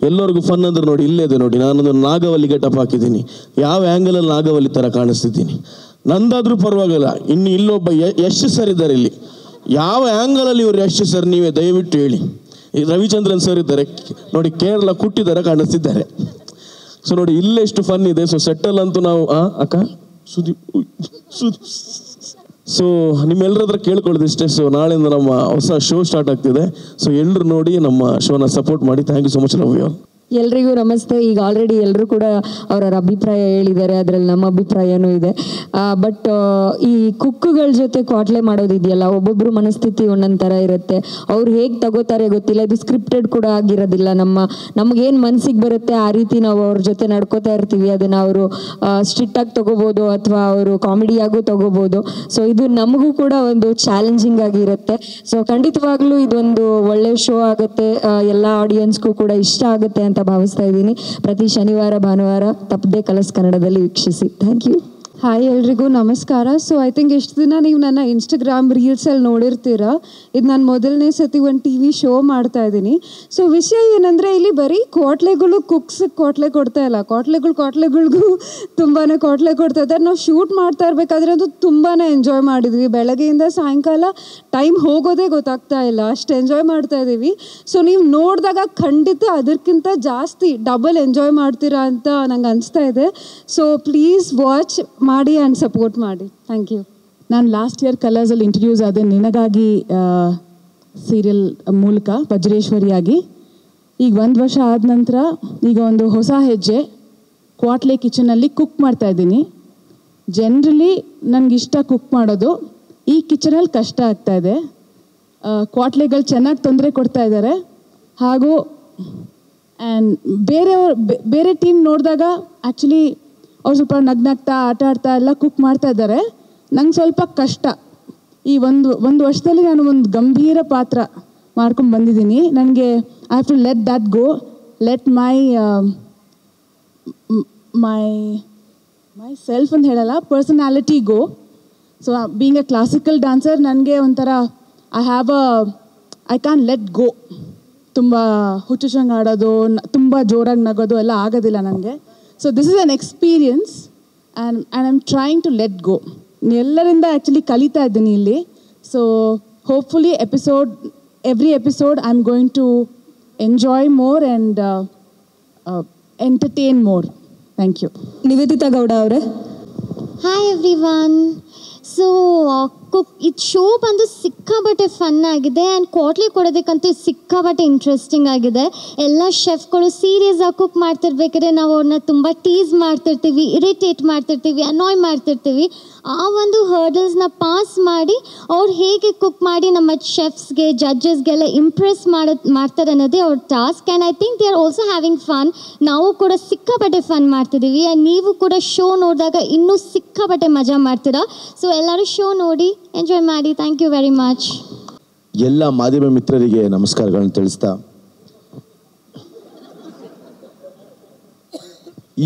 ಎಲ್ಲರಿಗೂ ಫನ್ ಅಂದ್ರೆ ನೋಡಿ ಇಲ್ಲೇ ಇದೆ ನೋಡಿ, ನಾನೊಂದು ನಾಗವಲ್ಲಿ ಗೆಟಪ್ ಹಾಕಿದ್ದೀನಿ. ಯಾವ ಆ್ಯಂಗಲಲ್ಲಿ ನಾಗವಲ್ಲಿ ಥರ ಕಾಣಿಸ್ತಿದ್ದೀನಿ. ನಂದಾದರೂ ಪರವಾಗಿಲ್ಲ. ಇನ್ನು ಇಲ್ಲೊಬ್ಬ ಯಶ್ ಸರ್ ಇದ್ದಾರೆ ಇಲ್ಲಿ. ಯಾವ ಆ್ಯಂಗಲಲ್ಲಿ ಇವರು ಯಶ್ ಸರ್ ನೀವೇ ದಯವಿಟ್ಟು ಹೇಳಿ. ಈ ರವಿಚಂದ್ರನ್ ಸರ್ ಇದ್ದಾರೆ ನೋಡಿ, ಕೇರಳ ಕುಟ್ಟಿದ್ದಾರೆ ಕಾಣಿಸ್ತಿದ್ದಾರೆ. ಸೊ ನೋಡಿ ಇಲ್ಲೆಷ್ಟು ಫನ್ ಇದೆ. ಸೊ ಸೆಟ್ಟಲ್ಲಂತೂ ನಾವು ಅಕ್ಕ ಸೊ ನಿಮ್ಮೆಲ್ಲರ ಹತ್ರ ಕೇಳ್ಕೊಳ್ಳೋದಿಷ್ಟೇ. ಸೊ ನಾಳೆಯಿಂದ ನಮ್ಮ ಹೊಸ ಶೋ ಸ್ಟಾರ್ಟ್ ಆಗ್ತಿದೆ. ಸೊ ಎಲ್ಲರೂ ನೋಡಿ ನಮ್ಮ ಶೋನ ಸಪೋರ್ಟ್ ಮಾಡಿ. Thank you so much. Love you all. ಎಲ್ರಿಗೂ ನಮಸ್ತೆ. ಈಗ ಆಲ್ರೆಡಿ ಎಲ್ಲರೂ ಕೂಡ ಅವರವರ ಅಭಿಪ್ರಾಯ ಹೇಳಿದ್ದಾರೆ, ಅದರಲ್ಲಿ ನಮ್ಮ ಅಭಿಪ್ರಾಯನೂ ಇದೆ. ಬಟ್ ಈ ಕುಕ್ಕುಗಳ ಜೊತೆ ಕ್ವಾಟ್ಲೆ ಮಾಡೋದಿದೆಯಲ್ಲ, ಒಬ್ಬೊಬ್ಬರು ಮನಸ್ಥಿತಿ ಒಂದೊಂದು ಥರ ಇರುತ್ತೆ. ಅವ್ರು ಹೇಗೆ ತಗೋತಾರೆ ಗೊತ್ತಿಲ್ಲ. ಇದು ಸ್ಕ್ರಿಪ್ಟೆಡ್ ಕೂಡ ಆಗಿರೋದಿಲ್ಲ. ನಮಗೇನು ಮನಸ್ಸಿಗೆ ಬರುತ್ತೆ ಆ ರೀತಿ ನಾವು ಅವ್ರ ಜೊತೆ ನಡ್ಕೋತಾ ಇರ್ತೀವಿ. ಅದನ್ನು ಅವರು ಸ್ಟ್ರಿಕ್ಟಾಗಿ ತೊಗೋಬೋದು ಅಥವಾ ಅವರು ಕಾಮಿಡಿಯಾಗೂ ತೊಗೋಬೋದು. ಸೊ ಇದು ನಮಗೂ ಕೂಡ ಒಂದು ಚಾಲೆಂಜಿಂಗ್ ಆಗಿರುತ್ತೆ. ಸೊ ಖಂಡಿತವಾಗ್ಲೂ ಇದೊಂದು ಒಳ್ಳೆ ಶೋ ಆಗುತ್ತೆ, ಎಲ್ಲ ಆಡಿಯನ್ಸ್ಗೂ ಕೂಡ ಇಷ್ಟ ಆಗುತ್ತೆ ಅಂತ ಭಾವಿಸ್ತಾ ಇದ್ದೀನಿ. ಪ್ರತಿ ಶನಿವಾರ ಭಾನುವಾರ ತಪ್ಪದೆ ಕಲರ್ಸ್ ಕನ್ನಡದಲ್ಲಿ ವೀಕ್ಷಿಸಿ. Thank you. ಹಾಯ್ ಎಲ್ರಿಗೂ ನಮಸ್ಕಾರ. ಸೊ ಐ ಥಿಂಕ್ ಇಷ್ಟು ದಿನ ನೀವು ನನ್ನ ಇನ್ಸ್ಟಾಗ್ರಾಮ್ ರೀಲ್ಸಲ್ಲಿ ನೋಡಿರ್ತೀರ. ಇದು ನಾನು ಮೊದಲನೇ ಸತಿ ಒಂದು TV ಶೋ ಮಾಡ್ತಾ ಇದ್ದೀನಿ. ಸೊ ವಿಷಯ ಏನಂದರೆ ಇಲ್ಲಿ ಬರೀ ಕ್ವಾಟ್ಲೆಗಳು ಕುಕ್ಸಿಗೆ ಕ್ವಾಟ್ಲೆ ಕೊಡ್ತಾ ಇಲ್ಲ, ಕ್ವಾಟ್ಲೆಗಳಿಗೂ ತುಂಬಾ ಕ್ವಾಟ್ಲೆ ಕೊಡ್ತಾ ಇದ್ದಾರೆ. ನಾವು ಶೂಟ್ ಮಾಡ್ತಾ ಇರಬೇಕಾದ್ರೆ ಅದು ತುಂಬಾ ಎಂಜಾಯ್ ಮಾಡಿದ್ವಿ. ಬೆಳಗ್ಗೆಯಿಂದ ಸಾಯಂಕಾಲ ಟೈಮ್ ಹೋಗೋದೇ ಗೊತ್ತಾಗ್ತಾ ಇಲ್ಲ, ಅಷ್ಟು ಎಂಜಾಯ್ ಮಾಡ್ತಾ ಇದ್ದೀವಿ. ಸೊ ನೀವು ನೋಡಿದಾಗ ಖಂಡಿತ ಅದಕ್ಕಿಂತ ಜಾಸ್ತಿ ಡಬಲ್ ಎಂಜಾಯ್ ಮಾಡ್ತೀರಾ ಅಂತ ನಂಗೆ ಅನಿಸ್ತಾ ಇದೆ. ಸೊ ಪ್ಲೀಸ್ ವಾಚ್ ಮಾಡಿ ಆ್ಯಂಡ್ ಸಪೋರ್ಟ್ ಮಾಡಿ. Thank you. ನಾನು ಲಾಸ್ಟ್ ಇಯರ್ ಕಲರ್ಸಲ್ಲಿ ಇಂಟ್ರಡ್ಯೂಸ್ ಆದೆ ನಿನಗಾಗಿ ಸೀರಿಯಲ್ ಮೂಲಕ ವಜ್ರೇಶ್ವರಿಯಾಗಿ. ಈಗ 1 ವರ್ಷ ಆದ ನಂತರ ಈಗ ಒಂದು ಹೊಸ ಹೆಜ್ಜೆ ಕ್ವಾಟ್ಲೆ ಕಿಚನಲ್ಲಿ ಕುಕ್ ಮಾಡ್ತಾ ಇದ್ದೀನಿ. ಜನರಲಿ ನನಗಿಷ್ಟ ಕುಕ್ ಮಾಡೋದು. ಈ ಕಿಚನಲ್ಲಿ ಕಷ್ಟ ಆಗ್ತಾ ಇದೆ. ಕ್ವಾಟ್ಲೆಗಳು ಚೆನ್ನಾಗಿ ತೊಂದರೆ ಕೊಡ್ತಾ ಇದ್ದಾರೆ. ಹಾಗೂ ಆ್ಯಂಡ್ ಬೇರೆ ಟೀಮ್ ನೋಡಿದಾಗ ಆ್ಯಕ್ಚುಲಿ ಅವ್ರು ಸ್ವಲ್ಪ ನಗ್ನಾಗ್ತಾ ಆಟ ಆಡ್ತಾ ಎಲ್ಲ ಕುಕ್ ಮಾಡ್ತಾ ಇದ್ದಾರೆ. ನಂಗೆ ಸ್ವಲ್ಪ ಕಷ್ಟ. ಈ ಒಂದು ವರ್ಷದಲ್ಲಿ ನಾನು ಒಂದು ಗಂಭೀರ ಪಾತ್ರ ಮಾಡ್ಕೊಂಡು ಬಂದಿದ್ದೀನಿ. ನನಗೆ I have to let that go, let myself ಅಂತ ಹೇಳಲ್ಲ, personality go. So being a classical dancer ನನಗೆ ಒಂಥರ ಐ ಕ್ಯಾನ್ ಲೆಟ್ ಗೋ. ತುಂಬ ಹುಚ್ಚುಚ್ಚಂಗೆ ಆಡೋದು, ತುಂಬ ಜೋರಾಗಿ ನಗೋದು ಎಲ್ಲ ಆಗೋದಿಲ್ಲ ನನಗೆ. So this is an experience and I am trying to let go. ಎಲ್ಲರಿಂದ ಆ್ಯಕ್ಚುಲಿ ಕಲಿತಾ ಇದ್ದೀನಿ ಇಲ್ಲಿ. So hopefully every episode I am going to enjoy more and entertain more. Thank you. Nivedita Gowda ಅವರೇ. Hi everyone. ಸೊ ಇದು show ಬಂದು ಸಿಕ್ಕಾಬಟ್ಟೆ fun ಆಗಿದೆ and ಕ್ವಾಟ್ಲಿ ಕೊಡೋದಕ್ಕಂತೂ ಸಿಕ್ಕಾಬಟ್ಟೆ ಇಂಟ್ರೆಸ್ಟಿಂಗ್ ಆಗಿದೆ. ಎಲ್ಲ ಶೆಫ್ಗಳು ಸೀರಿಯಸ್ ಆಗಿ ಕುಕ್ ಮಾಡ್ತಿರ್ಬೇಕಾದ್ರೆ ನಾವು ಅವ್ರನ್ನ ತುಂಬ ಟೀಸ್ ಮಾಡ್ತಿರ್ತೀವಿ, ಇರಿಟೇಟ್ ಮಾಡ್ತಿರ್ತೀವಿ, ಅನಾಯ್ ಮಾಡ್ತಿರ್ತೀವಿ. ಆ ಒಂದು ಹರ್ಡಲ್ಸ್ನ ಪಾಸ್ ಮಾಡಿ ಅವ್ರು ಹೇಗೆ ಕುಕ್ ಮಾಡಿ ನಮ್ಮ ಶೆಫ್ಸ್ಗೆ ಜಡ್ಜಸ್ಗೆಲ್ಲ ಇಂಪ್ರೆಸ್ ಮಾಡ್ತಾರೆ ಅನ್ನೋದೇ ಅವ್ರ task. And I think they are also having fun. ನಾವು ಕೂಡ ಸಿಕ್ಕಾಬಟ್ಟೆ ಫನ್ ಮಾಡ್ತಿದ್ದೀವಿ ಆ್ಯಂಡ್ ನೀವು ಕೂಡ ಶೋ ನೋಡಿದಾಗ ಇನ್ನೂ ಸಿಕ್ಕಾಬಟ್ಟೆ ಮಜಾ ಮಾಡ್ತೀರಾ. ಸೊ ಎಲ್ಲರೂ ಶೋ ನೋಡಿ ಎಂಜಾಯ್ ಮಾಡಿ. Thank you very much. ಎಲ್ಲ ಮಾಧ್ಯಮ ಮಿತ್ರರಿಗೆ ನಮಸ್ಕಾರಗಳನ್ನು ತಿಳಿಸ್ತಾ,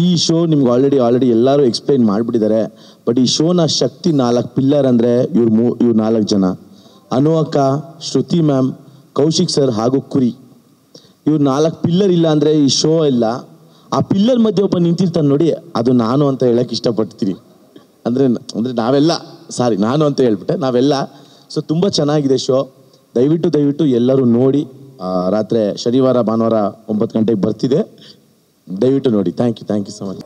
ಈ ಶೋ ನಿಮ್ಗೆ ಆಲ್ರೆಡಿ ಎಲ್ಲರೂ ಎಕ್ಸ್ಪ್ಲೈನ್ ಮಾಡಿಬಿಟ್ಟಿದ್ದಾರೆ. ಬಟ್ ಈ ಶೋನ ಶಕ್ತಿ 4 ಪಿಲ್ಲರ್ ಅಂದರೆ ಇವ್ರು 4 ಜನ: ಅನು ಅಕ್ಕ, ಶ್ರುತಿ ಮ್ಯಾಮ್, ಕೌಶಿಕ್ ಸರ್ ಹಾಗೂ ಕುರಿ. ಇವ್ರು 4 ಪಿಲ್ಲರ್ ಇಲ್ಲ ಅಂದರೆ ಈ ಶೋ ಇಲ್ಲ. ಆ ಪಿಲ್ಲರ್ ಮಧ್ಯೆ ಒಬ್ಬ ನಿಂತಿರ್ತಾನೆ ನೋಡಿ, ಅದು ನಾನು ಅಂತ ಹೇಳಕ್ಕೆ ಇಷ್ಟಪಡ್ತೀನಿ. ಅಂದರೆ ನಾವೆಲ್ಲ ನಾನು ಅಂತ ಹೇಳ್ಬಿಟ್ಟೆ, ನಾವೆಲ್ಲ. ಸೊ ತುಂಬ ಚೆನ್ನಾಗಿದೆ ಶೋ. ದಯವಿಟ್ಟು ಎಲ್ಲರೂ ನೋಡಿ. ರಾತ್ರಿ ಶನಿವಾರ ಭಾನುವಾರ 9 ಗಂಟೆಗೆ ಬರ್ತಿದೆ. ದಯವಿಟ್ಟು ನೋಡಿ. Thank you so much.